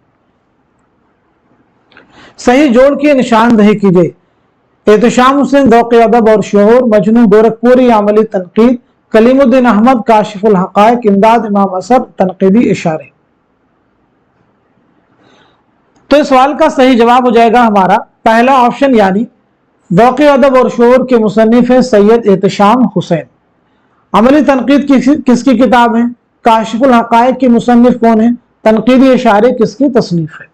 सही जोड़ की निशानदही कीजिए। एहतशाम हुसैन ज़ौक़ अदब और शऊर, मजनू गोरखपुरी अमली तनकीद, कलीमुद्दीन अहमद काशिफुल हक़ाइक़, इमदाद इमाम असर तनकीदी इशारे। तो इस सवाल का सही जवाब हो जाएगा हमारा पहला ऑप्शन, यानी ज़ौक़ अदब और शऊर के मुसन्निफ है सैयद एहतशाम हुसैन। अमली तनकीद किसकी किताब है? काशिफुल हक़ाइक़ के मुसन्निफ कौन है? तनकीदी इशारे किसकी तसनीफ है?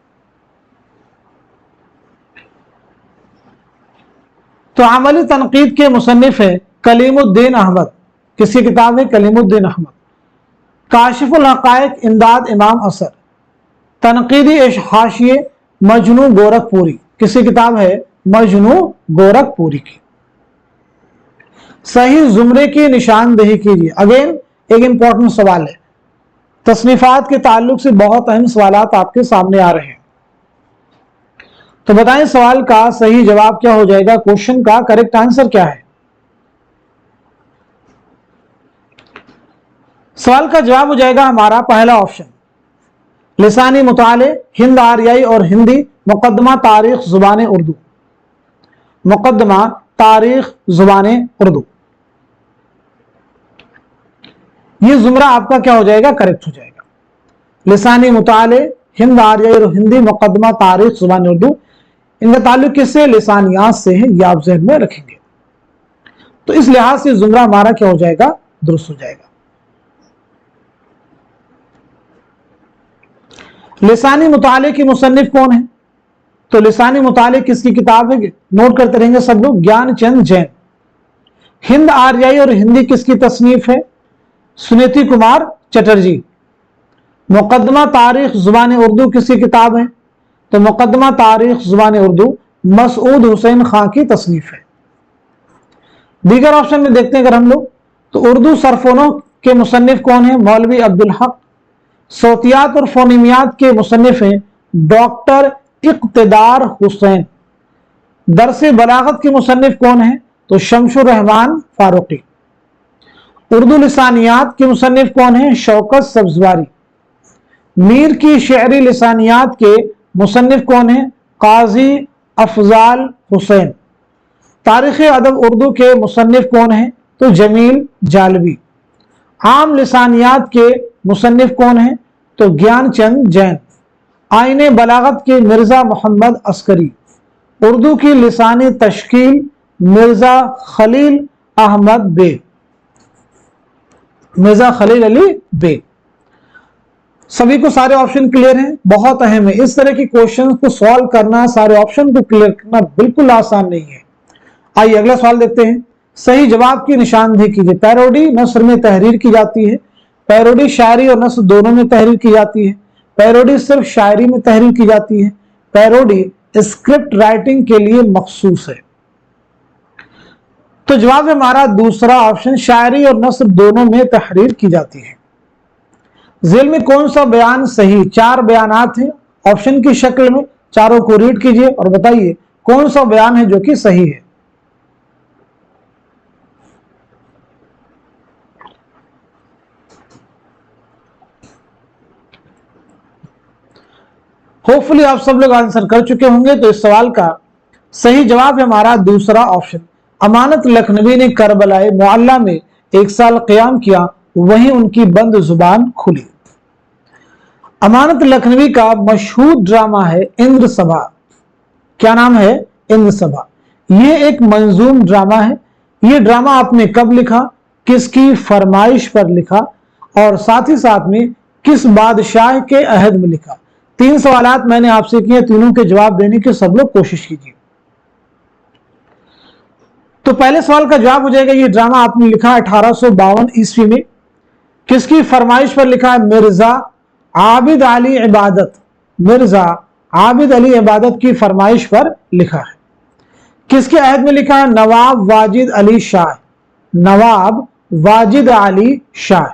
तो अमली तनकीद के मुसन्निफ है कलीमुद्दीन अहमद। किसकी किताब है? कलीमुद्दीन अहमद। काशिफुल हक़ाइक़ इमदाद इमाम असर। तनकीदी हाशिये मजनू गोरखपुरी। किसकी किताब है? मजनू गोरखपुरी की। सही जुमरे की निशानदेही कीजिए। अगेन एक इंपॉर्टेंट सवाल है, तसनीफात के ताल्लुक से बहुत अहम सवालात आपके सामने आ रहे हैं। तो बताएं सवाल का सही जवाब क्या हो जाएगा? क्वेश्चन का करेक्ट आंसर क्या है? सवाल का जवाब हो जाएगा हमारा पहला ऑप्शन, लिसानी मुताले हिंद आरियाई और हिंदी, मुकदमा तारीख जुबान उर्दू। मुकदमा तारीख जुबान उर्दू, ये जुमरा आपका क्या हो जाएगा? करेक्ट हो जाएगा। लिसानी मुताले हिंद आरियाई और हिंदी, मुकदमा तारीख जुबान उर्दू, इनका ताल्लुक किससे? लिसानियात से है, ये आप ज़हन में रखेंगे। तो इस लिहाज से जुमरा हमारा क्या हो जाएगा? दुरुस्त हो जाएगा। लिसानी मुताले की मुसन्निफ कौन है? तो लिसानी मुताले किसकी किताब है? नोट करते रहेंगे सब लोग, ज्ञानचंद जैन। हिंद आरियाई और हिंदी किसकी तसनीफ है? सुनीति कुमार चटर्जी। मुकदमा तारीख जुबान उर्दू किसकी किताब है? तो मुकदमा तारीख जुबान उर्दू मसूद हुसैन खां की तसनीफ है। दीगर ऑप्शन में देखते हैं अगर हम लोग, तो उर्दू सरफोनों के मुसन्निफ कौन है? मौलवी अब्दुल हक। सौतियात और फोनीमियात के मुसन्निफ हैं डॉक्टर इक़्तिदार हुसैन। दरसे बलागत के मुसन्निफ कौन है? तो शमशुर रहमान फारूकी। उर्दू लिसानियात के मुसन्निफ कौन है? शौकत सब्जवारी। मीर की शेरी लिसानियात के मुसन्निफ कौन है? काजी अफजाल हुसैन। तारीख़ अदब उर्दू के मुसन्निफ कौन है? तो जमील जालवी। आम लिसानियात के मुसन्निफ कौन है? तो ज्ञानचंद जैन। आईने बलागत के मिर्जा मोहम्मद अस्करी। उर्दू की लिसानी तश्कील मिर्जा खलील अहमद बेग। मिर्जा खलील अली बेग। सभी को सारे ऑप्शन क्लियर हैं? बहुत अहम है, इस तरह के क्वेश्चन को सॉल्व करना, सारे ऑप्शन को क्लियर करना बिल्कुल आसान नहीं है। आइए अगला सवाल देखते हैं। सही जवाब की निशानदेही कीजिए। पैरोडी नस्र में तहरीर की जाती है। पैरोडी शायरी और नस्र दोनों में तहरीर की जाती है। पैरोडी सिर्फ शायरी में तहरीर की जाती है। पैरोडी स्क्रिप्ट राइटिंग के लिए मखसूस है। तो जवाब है हमारा दूसरा ऑप्शन, शायरी और नस्र दोनों में तहरीर की जाती है। जेल में कौन सा बयान सही? चार बयानात हैं ऑप्शन की शक्ल में, चारों को रीड कीजिए और बताइए कौन सा बयान है जो कि सही है। होपफुली आप सब लोग आंसर कर चुके होंगे। तो इस सवाल का सही जवाब है हमारा दूसरा ऑप्शन, अमानत लखनवी ने करबलाए मुअल्ला में 1 साल क़याम किया, वहीं उनकी बंद जुबान खुली। अमानत लखनवी का मशहूर ड्रामा है इंद्र सभा। क्या नाम है? इंद्र सभा। यह एक मंजूम ड्रामा है। यह ड्रामा आपने कब लिखा, किसकी फरमाइश पर लिखा, और साथ ही साथ में किस बादशाह के अहद में लिखा? 3 सवालात मैंने आपसे किए, तीनों के जवाब देने की सब लोग कोशिश कीजिए। तो पहले सवाल का जवाब हो जाएगा, यह ड्रामा आपने लिखा 1852 ईस्वी में। किसकी फरमाइश पर लिखा है? मिर्जा आबिद अली इबादत। मिर्जा आबिद अली इबादत की फरमाइश पर लिखा है। किसके अहद में लिखा है? नवाब वाजिद अली शाह। नवाब वाजिद अली शाह।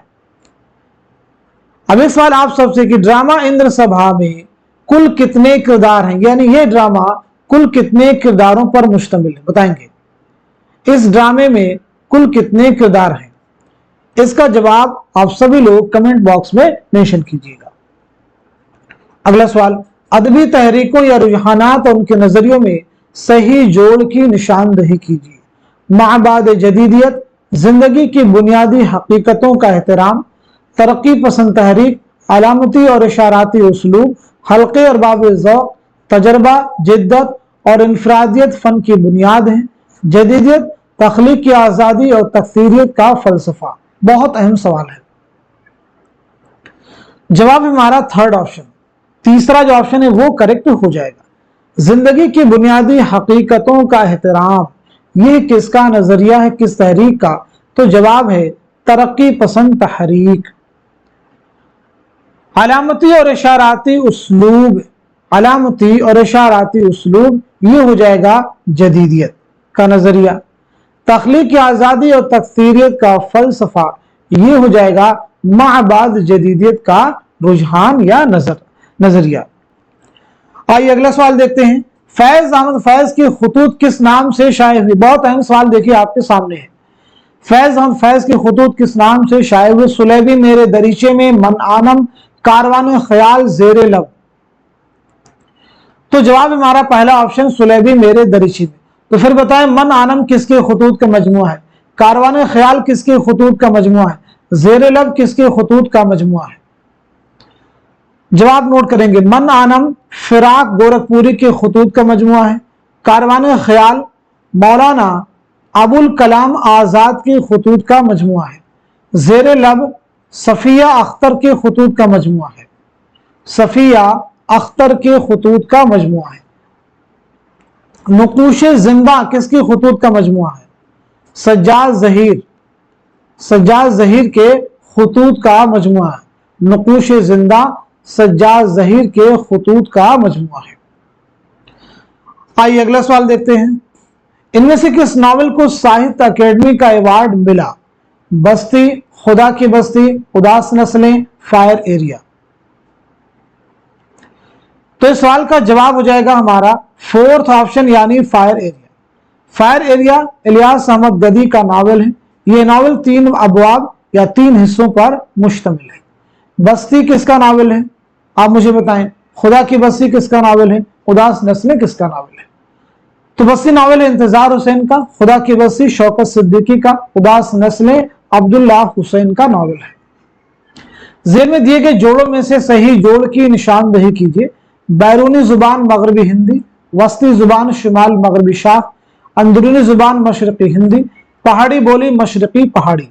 अब एक सवाल आप सबसे कि ड्रामा इंद्र सभा में कुल कितने किरदार हैं, यानी ये ड्रामा कुल कितने किरदारों पर मुश्तमिल है, बताएंगे। इस ड्रामे में कुल कितने किरदार हैं, इसका जवाब आप सभी लोग कमेंट बॉक्स में मेंशन कीजिएगा। अगला सवाल, अदबी तहरीकों या रुझानात और उनके नजरियों में सही जोड़ की निशानदही कीजिए। माबाद जदीदियत, जिंदगी की बुनियादी हकीकतों का एहतराम, तरक्की पसंद तहरीक, अलामती और इशाराती उसलूब, हल्के और बाब ज़ौक़, तजर्बा, जिद्दत और इनफरादियत फन की बुनियाद है, जदीदियत, तख्लीक की आज़ादी और तकसीरियत का फलसफा। बहुत अहम सवाल है। जवाब हमारा थर्ड ऑप्शन, तीसरा जो ऑप्शन है वो करेक्ट हो जाएगा। जिंदगी की बुनियादी हकीकतों का एहतराम, ये किसका नजरिया है, किस तहरीक का? तो जवाब है तरक्की पसंद तहरीक। अलामती और इशाराती उसलूब, अलामती और इशाराती उसलूब, ये हो जाएगा जदीदियत का नजरिया। तख्लीक की आज़ादी और तकसीरियत का फलसफा, ये हो जाएगा माबाद जदीदियत का रुझान या नजरिया। आइए अगला सवाल देखते हैं। फैज अहमद फैज की खुतूत किस नाम से शाये हुई? बहुत अहम सवाल देखिए आपके सामने है। फैज अहमद फैज की खुतूत किस नाम से शाये हुई? सुलेबी मेरे दरीचे में, मन आनम, कारवान ख्याल, जेरे लब। तो जवाब हमारा पहला ऑप्शन सुलेबी मेरे दरीचे में। तो फिर बताएं मन आनम किसके खुतूत का मजमुआ है, कारवान ख्याल किसके खुतूत का मजमुआ है, जेरे लब किसके खुतूत का मजमुआ है? जवाब नोट करेंगे। मन आनम फिराक गोरखपुरी के खुतूत का मजमुआ है, कारवान ख्याल मौलाना अबुल कलाम आजाद के खुतूत का मजमुआ है, जेरे लब सफिया अख्तर के खुतूत का मजमुआ है, सफिया अख्तर के खुतूत का मजमुआ है। नुकूश जिंदा किसकी खुतूत का मजमुआ है? सज्जाद ज़हीर, सज्जाद ज़हीर के खुतूत का मजमुआ है। नुकूश जिंदा सज्जाद ज़हीर के खुतूत का मजमुआ है। आइए अगला सवाल देखते हैं। इनमें से किस नावल को साहित्य अकेडमी का अवार्ड मिला? बस्ती, खुदा की बस्ती, उदास नस्लें, फायर एरिया। तो इस सवाल का जवाब हो जाएगा हमारा फोर्थ ऑप्शन यानी fire area. Fire area Ilyas Ahmad Gaddi का नावल है। यह नावल 3 अबवाब या 3 हिस्सों पर मुश्तमिल है। बस्ती किसका नावल है, आप मुझे बताएं। खुदा की बस्ती किसका नावल है, उदास नस्लें किसका नावल है? तो बस्ती नावल है इंतजार हुसैन का, खुदा की बस्ती शौकत सिद्दीकी का, उदास नस्लें अब्दुल्लाह हुसैन का नावल है। जेल में दिए गए जोड़ों में से सही जोड़ की निशानदही कीजिए। बैरूनी जुबान मगरबी हिंदी, वस्ती जुबान शुमाल मगरबी शाख, अंदरूनी जुबान मशरकी हिंदी, पहाड़ी बोली मशरकी पहाड़ी।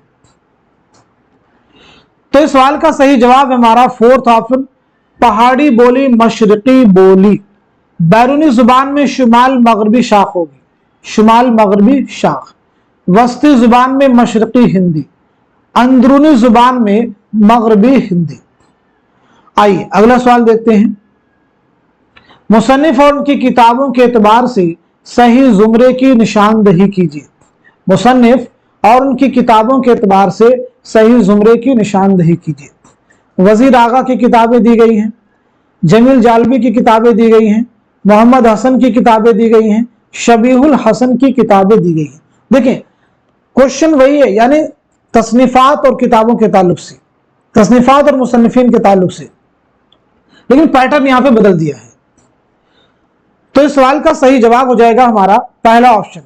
तो इस सवाल का सही जवाब हमारा फोर्थ ऑप्शन पहाड़ी बोली मशरकी बोली। बैरूनी जुबान में शुमाल मगरबी शाख होगी, शुमाल मगरबी शाख। वस्ती जुबान में मशरकी हिंदी, अंदरूनी जुबान में मगरबी हिंदी। आइए अगला सवाल देखते हैं। मुसन्निफ और उनकी किताबों के एतबार से सही जुमरे की निशानदही कीजिए। मुसन्निफ और उनकी किताबों के एतबार से सही जुमरे की निशानदही कीजिए। वजीर आगा की किताबें दी गई हैं, जमील जालबी की किताबें दी गई हैं, मोहम्मद हसन की किताबें दी गई हैं, शबीहुल हसन की किताबें दी गई हैं। देखें क्वेश्चन वही है, यानी तसनीफात और किताबों के ताल्लुक से, तसनीफात और मुसन्निफीन के ताल्लुक से, लेकिन पैटर्न यहां पे बदल दिया है। तो इस सवाल का सही जवाब हो जाएगा हमारा पहला ऑप्शन,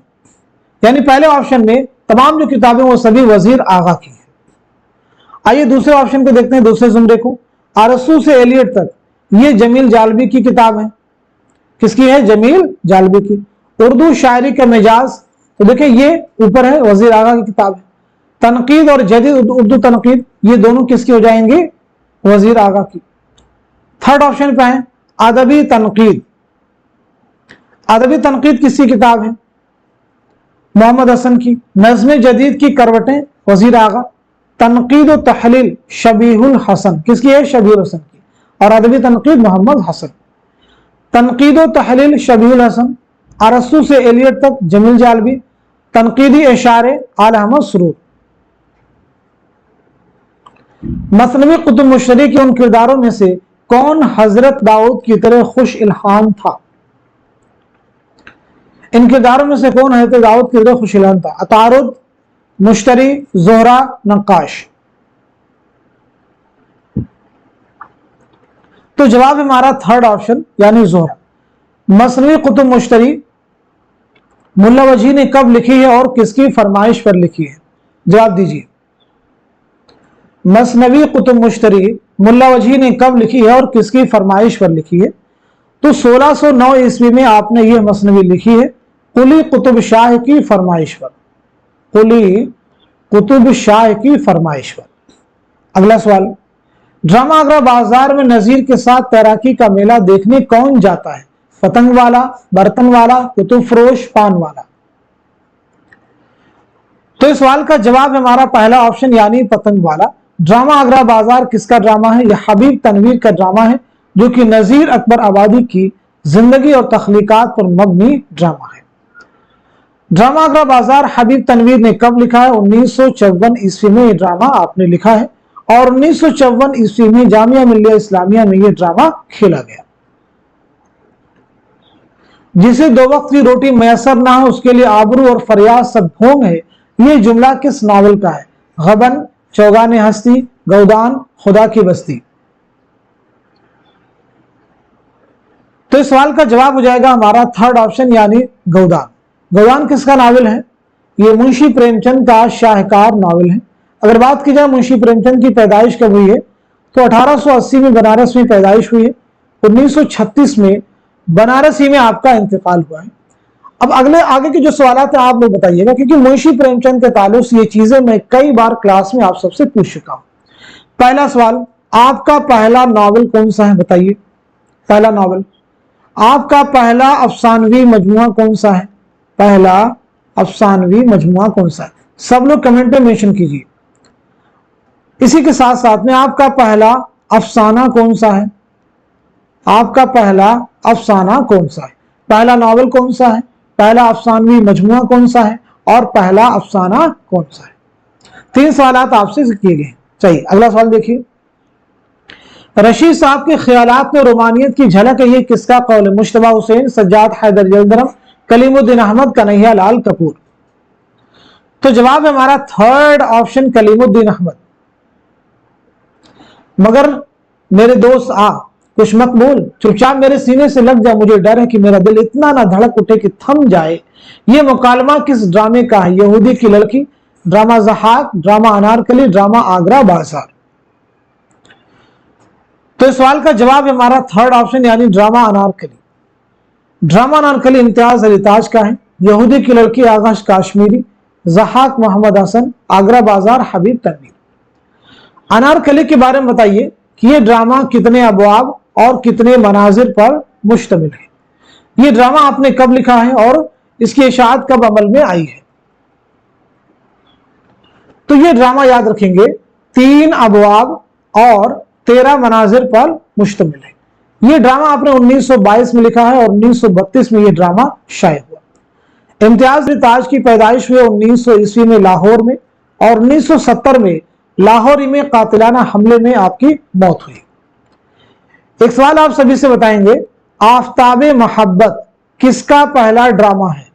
यानी पहले ऑप्शन में तमाम जो किताबें वो सभी वजीर आगा की हैं। आइए दूसरे ऑप्शन को देखते हैं, दूसरे जुमरे को। अरसू से एलियट तक, ये जमील जालबी की किताब है। किसकी है? जमील जालबी की। उर्दू शायरी का मिजाज, तो देखिए ये ऊपर है, वजीर आगा की किताब है। तनकीद और जदीद उर्दू तनकीद, ये दोनों किसकी हो जाएंगे? वजीर आगा की। थर्ड ऑप्शन पे है अदबी तनकीद। अदबी तनकीद किसकी किताब है? मोहम्मद हसन की। नज़्म जदीद की करवटें, वजीर आगा। तनकीद व तहलील शबीहुल हसन, किसकी है? शबीहुल हसन की। और अदबी तनकीद मोहम्मद हसन। तनकीद व तहलील शबीहुल हसन, अरसू से एलियट तक जमील जालबी, तनकीदी इशारे आला अहमद सुरूर। मसनवी कुतुब मुश्तरी के उन किरदारों में से कौन हजरत दाऊद की तरह खुश इल्हाम था? इन किरदारों में से कौन हजरत दाऊद की तरह खुश इल्हाम था? अतारुद, मुश्तरी, ज़ोहरा, नक्काश। तो जवाब हमारा थर्ड ऑप्शन यानी ज़ोहरा। मसनवी कुतुब मुश्तरी मुल्ला वजी ने कब लिखी है और किसकी फरमाइश पर लिखी है? जवाब दीजिए। मसनवी कुतुब मुश्तरी मुल्ला वजी ने कब लिखी है और किसकी फरमाइश पर लिखी है? तो 1609 ईस्वी में आपने यह मसनवी लिखी है कुली कुतुब शाह की फरमाइश पर। कुली कुतुब शाह की फरमाइश पर। अगला सवाल, ड्रामा आगरा बाजार में नजीर के साथ तैराकी का मेला देखने कौन जाता है? पतंग वाला, बर्तन वाला, कुतुब फरोश, पान वाला। तो इस सवाल का जवाब हमारा पहला ऑप्शन यानी पतंग वाला। ड्रामा आगरा बाजार किसका ड्रामा है? यह हबीब तनवीर का ड्रामा है जो कि नजीर अकबर आबादी की जिंदगी और तख्लीकात पर मबनी ड्रामा है। ड्रामा आगरा बाजार हबीब तनवीर ने कब लिखा है? 1954 ईस्वी में यह ड्रामा आपने लिखा है और 1954 ईस्वी में जामिया मिल्लिया इस्लामिया में यह ड्रामा खेला गया। जिसे दो वक्त की रोटी मैसर ना हो उसके लिए आबरू और फरियाद सब ढोंग है, यह जुमला किस नावल का है? गबन, चौगाने हस्ती, गौदान, खुदा की बस्ती। तो इस सवाल का जवाब हो जाएगा हमारा थर्ड ऑप्शन यानी गौदान। गौदान किसका नावल है? यह मुंशी प्रेमचंद का शाहकार नावल है। अगर बात की जाए मुंशी प्रेमचंद की पैदाइश कब हुई है तो 1880 में बनारस में पैदाइश हुई है। 1936 में बनारसी में आपका इंतकाल हुआ है। अब आगे के जो सवाल हैं आप लोग बताइएगा, क्योंकि मुंशी प्रेमचंद के ताल्लुक से ये चीजें मैं कई बार क्लास में आप सबसे पूछ चुका हूं। पहला सवाल, आपका पहला नावल कौन सा है? बताइए पहला नावल। आपका पहला अफसानवी मजमुआ कौन सा है? पहला अफसानवी मजमुआ कौन सा है? सब लोग कमेंट में मेंशन कीजिए। इसी के साथ साथ में आपका पहला अफसाना कौन सा है? आपका पहला अफसाना कौन सा है? पहला नावल कौन सा है? पहला अफसानवी मजमुआ कौन सा है? और पहला अफसाना कौन सा है? 3 सवाल आपसे किए गए। चलिए अगला सवाल देखिए। रशीद साहब के ख्यालात में रोमानियत की झलक है, ये किसका कौल है? मुश्तबा हुसैन, सज्जाद हैदर जलदरम, कलीमुद्दीन अहमद, कन्हैया लाल कपूर। तो जवाब है हमारा थर्ड ऑप्शन कलीमुद्दीन अहमद। मगर मेरे दोस्त कुछ मत बोल, चुपचाप मेरे सीने से लग जा, मुझे डर है कि मेरा दिल इतना ना धड़क उठे कि थम जाए। ये मुकालमा किस ड्रामे का है? यहूदी की लड़की, drama Zahak, drama Anarkali, drama Agra Bazar. तो इस सवाल का जवाब हमारा थर्ड ऑप्शन यानी ड्रामा अनारकली। ड्रामा अनारकली इम्तियाज अली ताज का है, यहूदी की लड़की आगाश काश्मीरी, ज़हाक मोहम्मद हसन, आगरा बाजार हबीब तनवीर। अनारकली के बारे में बताइए कि यह ड्रामा कितने अबवाब और कितने मनाजिर पर मुश्तमिल है? यह ड्रामा आपने कब लिखा है और इसकी इशाअत कब अमल में आई है? तो यह ड्रामा याद रखेंगे 3 अबवाब और 13 मनाजिर पर मुश्तमिल है। यह ड्रामा आपने 1922 में लिखा है और 1932 में यह ड्रामा शाये हुआ। इम्तियाज अली ताज की पैदाइश हुई 1900 ईस्वी में लाहौर में और 1970 में लाहौर में कातिलाना हमले में आपकी मौत हुई। एक सवाल आप सभी से बताएंगे, आफताबे मोहब्बत किसका पहला ड्रामा है?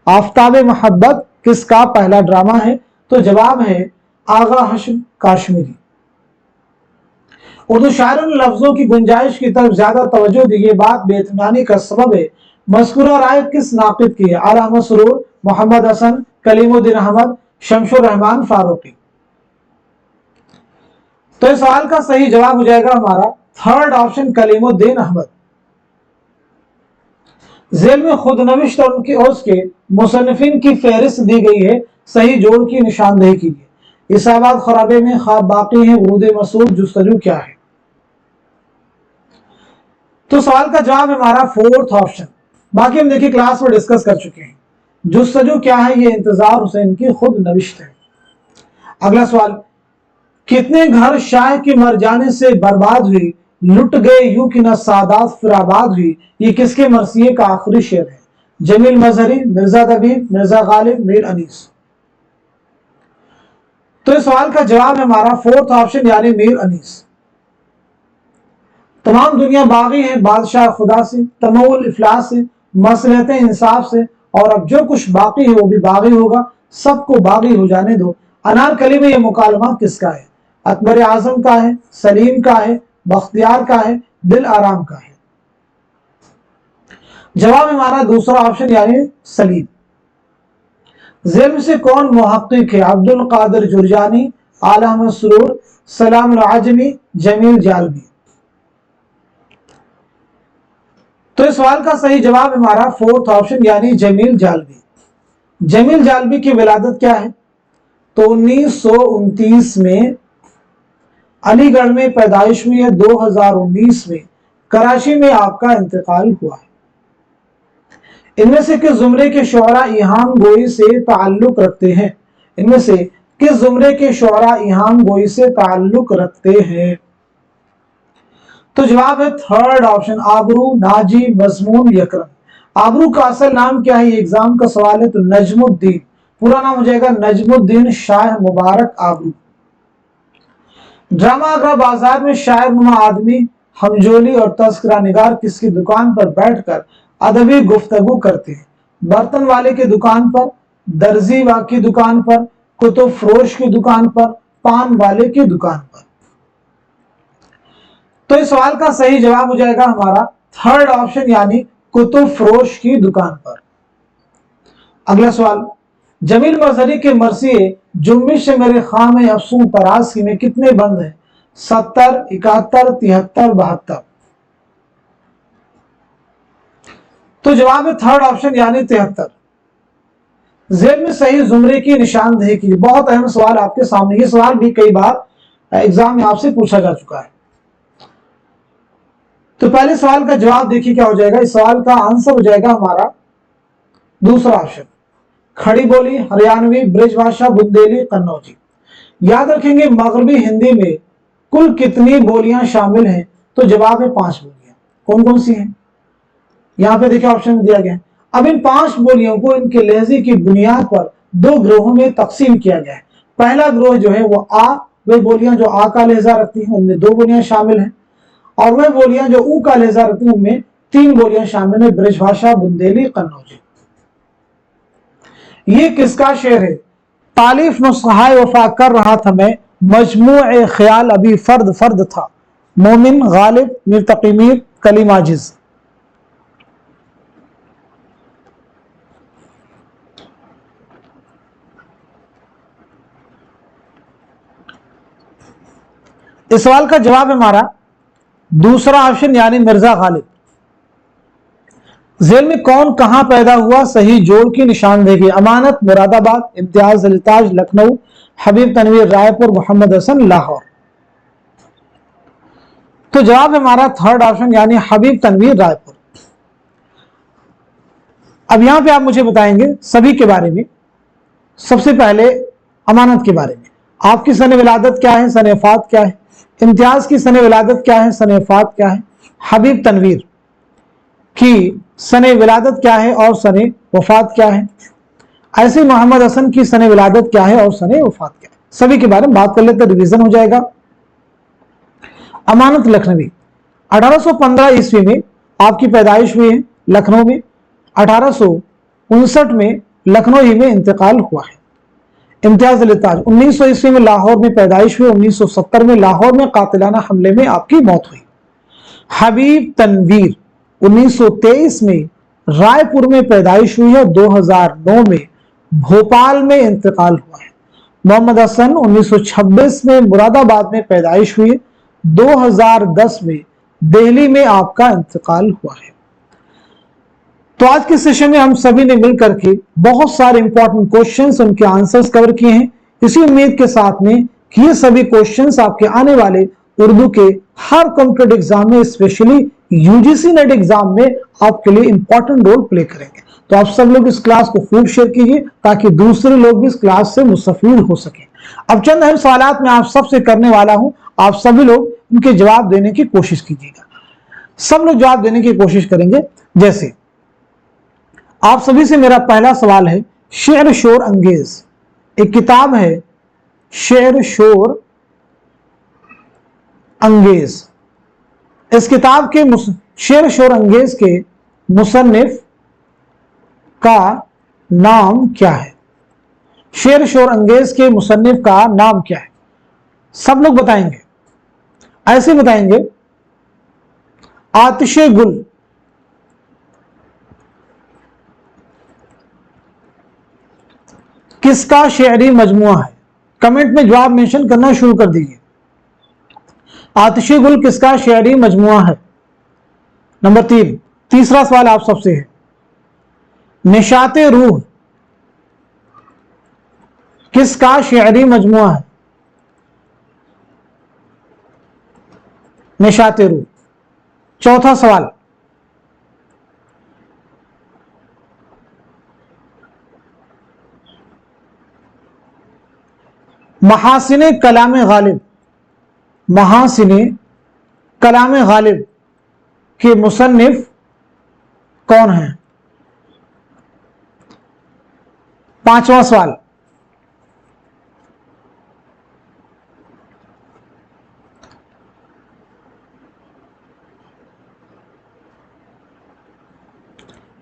आफताबे मोहब्बत किसका पहला ड्रामा है? तो जवाब है आगा हश्म काश्मीरी। उर्दू शायरों ने लफ्जों की गुंजाइश की तरफ ज्यादा तवज्जो दी, ये बात बेइत्मीनानी का सबब है। मज़कूरा राय किस नाक़िद की है? आला मसरूर, मोहम्मद हसन, कलीमुद्दीन अहमद, शमशुर रहमान फारूकी। तो इस सवाल का सही जवाब हो जाएगा हमारा third option Kaleemuddin Ahmad. Jail में खुदनविश्त और उनके उसके मुसन्निफिन की फहरिस्त दी गई है, सही जोड़ की निशानदेही कीजिए। इसाबात खराबे में ख्वाब बाकी है, उरूद मसूद जुस्तजू क्या है? तो सवाल का जवाब हमारा फोर्थ ऑप्शन। बाकी हम देखिए क्लास में डिस्कस कर चुके हैं। जुस्तजू क्या है? ये इंतजार हुसैन की खुद नविश्त है। अगला सवाल, कितने घर शाह के मर जाने से बर्बाद हुई, लुट गए यूं कि न सादात फिर आबाद हुई, ये किसके मरसिए का आखिरी शेर है? जमील मजहरी, मिर्जा दबीब, मिर्जा गालिब, मीर अनीस। तो इस सवाल का जवाब है हमारा फोर्थ ऑप्शन यानी मीर अनीस। तमाम दुनिया बागी है बादशाह खुदा से, तमोल इफलास से, मसलहत इंसाफ से, और अब जो कुछ बाकी है वो भी बागी होगा, सबको बागी हो जाने दो। अनारकली में ये मुकालमा किसका है? अकबर आजम का है, सलीम का है, बख्तियार का है, दिल आराम का है? जवाब हमारा दूसरा ऑप्शन यानी सलीम। जेल में से कौन मुहक्किक है? अब्दुल कादिर जुरजानी, आला मसरूर, सलाम आजमी, जमील जालबी। तो इस सवाल का सही जवाब हमारा फोर्थ ऑप्शन यानी जमील जालबी। जमील जालबी की विलादत क्या है? तो 1929 में अलीगढ़ में पैदाइश हुई है, 2019 में कराची में आपका इंतकाल हुआ है। इनमें से किस जुमरे के शुअरा इहाम गोई से ताल्लुक रखते हैं? इनमें से किस जुमरे के शुअरा इहाम गोई से ताल्लुक रखते हैं? तो जवाब है थर्ड ऑप्शन, आबरू, नाजी, मजमून, यकरम। आबरू का असल नाम क्या है? ये एग्जाम का सवाल है। तो नजमुद्दीन, पूरा नाम हो जाएगा नजमुद्दीन शाह मुबारक आबरू। ड्रामा आगरा बाजार में शायर नुमा आदमी हमजोली और तस्करा निगार किसकी दुकान पर बैठकर अदबी गुफ्तगू करते हैं? बर्तन वाले की दुकान पर, दर्जी की दुकान पर, कुतुब फरोश की दुकान पर, पान वाले की दुकान पर? तो इस सवाल का सही जवाब हो जाएगा हमारा थर्ड ऑप्शन यानी कुतुब फरोश की दुकान पर। अगला सवाल, जमील मजहरी के मरसिए जुम्बिश मेरे खाम अफसूं तराज की में कितने बंद हैं? 70, 71, 73, 72? तो जवाब है थर्ड ऑप्शन यानी 73। जेल में सही जुमरे की निशानदेही की। बहुत अहम सवाल आपके सामने, ये सवाल भी कई बार एग्जाम में आपसे पूछा जा चुका है। तो पहले सवाल का जवाब देखिए क्या हो जाएगा। इस सवाल का आंसर हो जाएगा हमारा दूसरा ऑप्शन, खड़ी बोली, हरियाणवी, ब्रजभाषा, बुंदेली, कन्नौजी। याद रखेंगे मगरबी हिंदी में कुल कितनी बोलियां शामिल हैं? तो जवाब है 5 बोलियां। कौन कौन सी हैं? यहां पे देखिए ऑप्शन में दिया गया है। अब इन 5 बोलियों को इनके लहजे की बुनियाद पर 2 ग्रोहों में तकसीम किया गया है। पहला ग्रोह जो है वो आ, वे बोलियां जो आ का लहजा रखती हैं उनमें 2 बोलियां शामिल हैं, और वह बोलियां जो ऊ का लहजा रखती हैं उनमें 3 बोलियां शामिल है, ब्रजभाषा, बुंदेली, कन्नौजी। ये किसका शेर है? तालीफ नुस्खाए वफा कर रहा था मैं, मजमूए ख्याल अभी फर्द फर्द था, मोमिन, गालिब, मिर्तकी मीर, कलीम आजिज। इस सवाल का जवाब है हमारा दूसरा ऑप्शन यानी मिर्जा गालिब। जेल में कौन कहां पैदा हुआ? सही जोड़ की निशानदेही। अमानत मुरादाबाद, इम्तियाज अलीताज लखनऊ, हबीब तनवीर रायपुर, मोहम्मद हसन लाहौर। तो जवाब है हमारा थर्ड ऑप्शन यानी हबीब तनवीर रायपुर। अब यहां पे आप मुझे बताएंगे सभी के बारे में। सबसे पहले अमानत के बारे में, आपकी सन विलादत क्या है, सन वफात क्या है? इम्तियाज की सन विलादत क्या है, सन वफात क्या है? हबीब तनवीर की सन विलादत क्या है और सन वफात क्या है? ऐसे मोहम्मद हसन की सन विलादत क्या है और सन वफात क्या है? सभी के बारे में बात कर लेते, रिवीजन हो जाएगा। अमानत लखनवी 1815 ईस्वी में आपकी पैदाइश हुई है लखनऊ में। 1859 में लखनऊ ही में इंतकाल हुआ है। इम्तियाज अलीताज 1900 ईस्वी में लाहौर में पैदाइश हुई। 1970 में लाहौर में कातिलाना हमले में आपकी मौत हुई। हबीब तनवीर 1923 में रायपुर में पैदाइश हुई है। 2009 में भोपाल में इंतकाल हुआ है। मोहम्मद हसन 1926 में मुरादाबाद में पैदाइश हुई है। 2010 में दिल्ली में आपका इंतकाल हुआ है। तो आज के सेशन में हम सभी ने मिलकर के बहुत सारे इंपॉर्टेंट क्वेश्चंस, उनके आंसर्स कवर किए हैं। इसी उम्मीद के साथ में कि ये सभी क्वेश्चंस आपके आने वाले उर्दू के हर कॉम्पिटेटिव एग्जाम में, स्पेशली यूजीसी नेट एग्जाम में आपके लिए इंपॉर्टेंट रोल प्ले करेंगे। तो आप सब लोग इस क्लास को खूब शेयर कीजिए ताकि दूसरे लोग भी इस क्लास से मुस्तफीद हो सके। अब चंद अहम सवालात मैं आप सबसे करने वाला हूं, आप सभी लोग उनके जवाब देने की कोशिश कीजिएगा। सब लोग जवाब देने की कोशिश करेंगे। जैसे आप सभी से मेरा पहला सवाल है, शेर शोर अंगेज एक किताब है शेर शोर अंगेज। इस किताब के शेर शोर अंगेज के मुसन्निफ का नाम क्या है? शेर शोर अंगेज के मुसन्निफ का नाम क्या है? सब लोग बताएंगे, ऐसे बताएंगे आतिशे गुल। किसका शेरी मजमुआ है? कमेंट में जवाब मेंशन करना शुरू कर दीजिए। आतिशे गुल किसका शेरी मजमुआ है? नंबर 3, तीसरा सवाल आप सबसे है, निशाते रूह किसका शेरी मजमुआ है? निशाते रूह। चौथा सवाल, महासिने कलाम गालिब, महासिने कलाम गालिब के मुसन्निफ कौन हैं? पांचवा सवाल,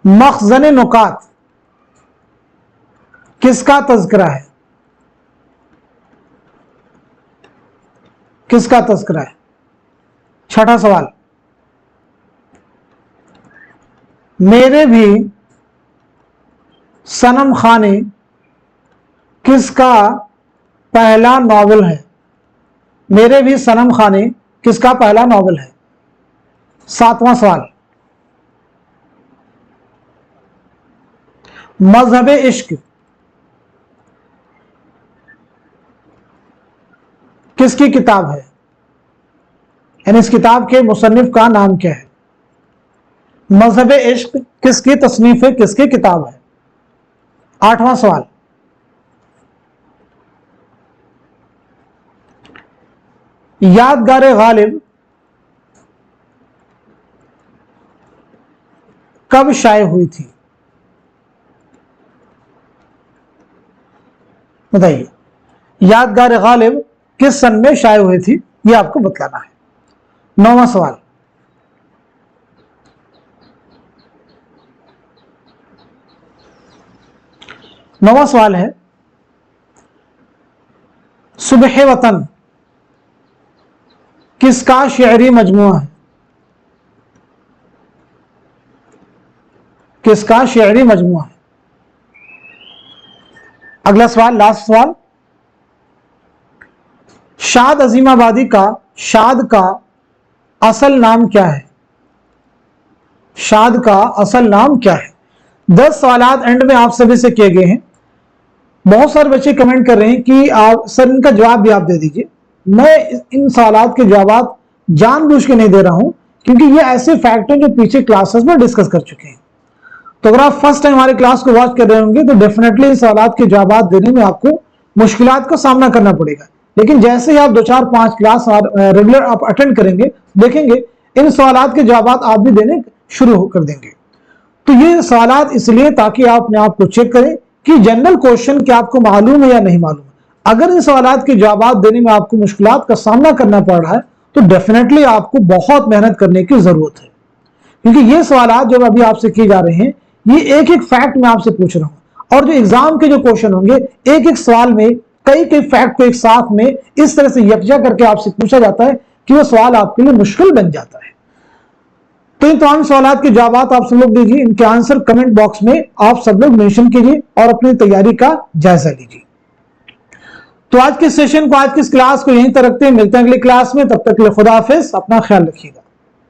मखज़न नुकात किसका तज़किरा है? किसका तज़किरा है? छठा सवाल, मेरे भी सनम खाने किसका पहला नॉवल है? मेरे भी सनम खाने किसका पहला नॉवल है? सातवां सवाल, मजहब इश्क किसकी किताब है? यानी इस किताब के मुसन्निफ का नाम क्या है? मजहब इश्क किसकी तसनीफ है, किसकी किताब है? आठवां सवाल, यादगार गालिब कब शाये हुई थी? बताइए, यादगार गालिब किस सन में शाये हुई थी, ये आपको बतलाना है। नौवां सवाल, नौवां सवाल है, सुबह वतन किसका शेरी मजमुआ है? किसका शेरी मजमुआ है? अगला सवाल, लास्ट सवाल, शाद अजीमाबादी का शाद का असल नाम क्या है? शाद का असल नाम क्या है? 10 सवालात एंड में आप सभी से किए गए हैं। बहुत सारे बच्चे कमेंट कर रहे हैं कि आप सर इनका जवाब भी आप दे दीजिए। मैं इन सवालात के जवाब जानबूझ के नहीं दे रहा हूं, क्योंकि ये ऐसे फैक्ट हैं जो पीछे क्लासेस में डिस्कस कर चुके हैं। तो अगर आप फर्स्ट टाइम हमारे क्लास को वॉच कर रहे होंगे तो डेफिनेटली इन सवालात के जवाब देने में आपको मुश्किलात का सामना करना पड़ेगा। लेकिन जैसे ही आप 2, 4, 5 क्लास रेगुलर आप अटेंड करेंगे, देखेंगे इन सवालात के जवाब आप भी देने शुरू कर देंगे। तो ये सवालात इसलिए ताकि आप अपने आप को चेक करें कि जनरल क्वेश्चन क्या आपको मालूम है या नहीं मालूम है। अगर इन सवालात के जवाब देने में आपको मुश्किलात का सामना करना पड़ रहा है तो डेफिनेटली आपको बहुत मेहनत करने की जरूरत है, क्योंकि ये सवालात जो अभी आपसे किए जा रहे हैं ये एक एक फैक्ट मैं आपसे पूछ रहा हूं, और जो एग्जाम के जो क्वेश्चन होंगे एक एक सवाल में कई कई फैक्ट को एक साथ में इस तरह से यकजा करके आपसे पूछा जाता है कि वो सवाल आपके लिए मुश्किल बन जाता है। तो इन तमाम सवालात के जवाब आप सब लोग दीजिए, इनके आंसर कमेंट बॉक्स में आप सब लोग मेंशन कीजिए और अपनी तैयारी का जायजा लीजिए। तो आज के सेशन को, आज की इस क्लास को यहीं तक रखते हैं। मिलते हैं अगली क्लास में, तब तक के लिए खुदा हाफिज, अपना ख्याल रखिएगा।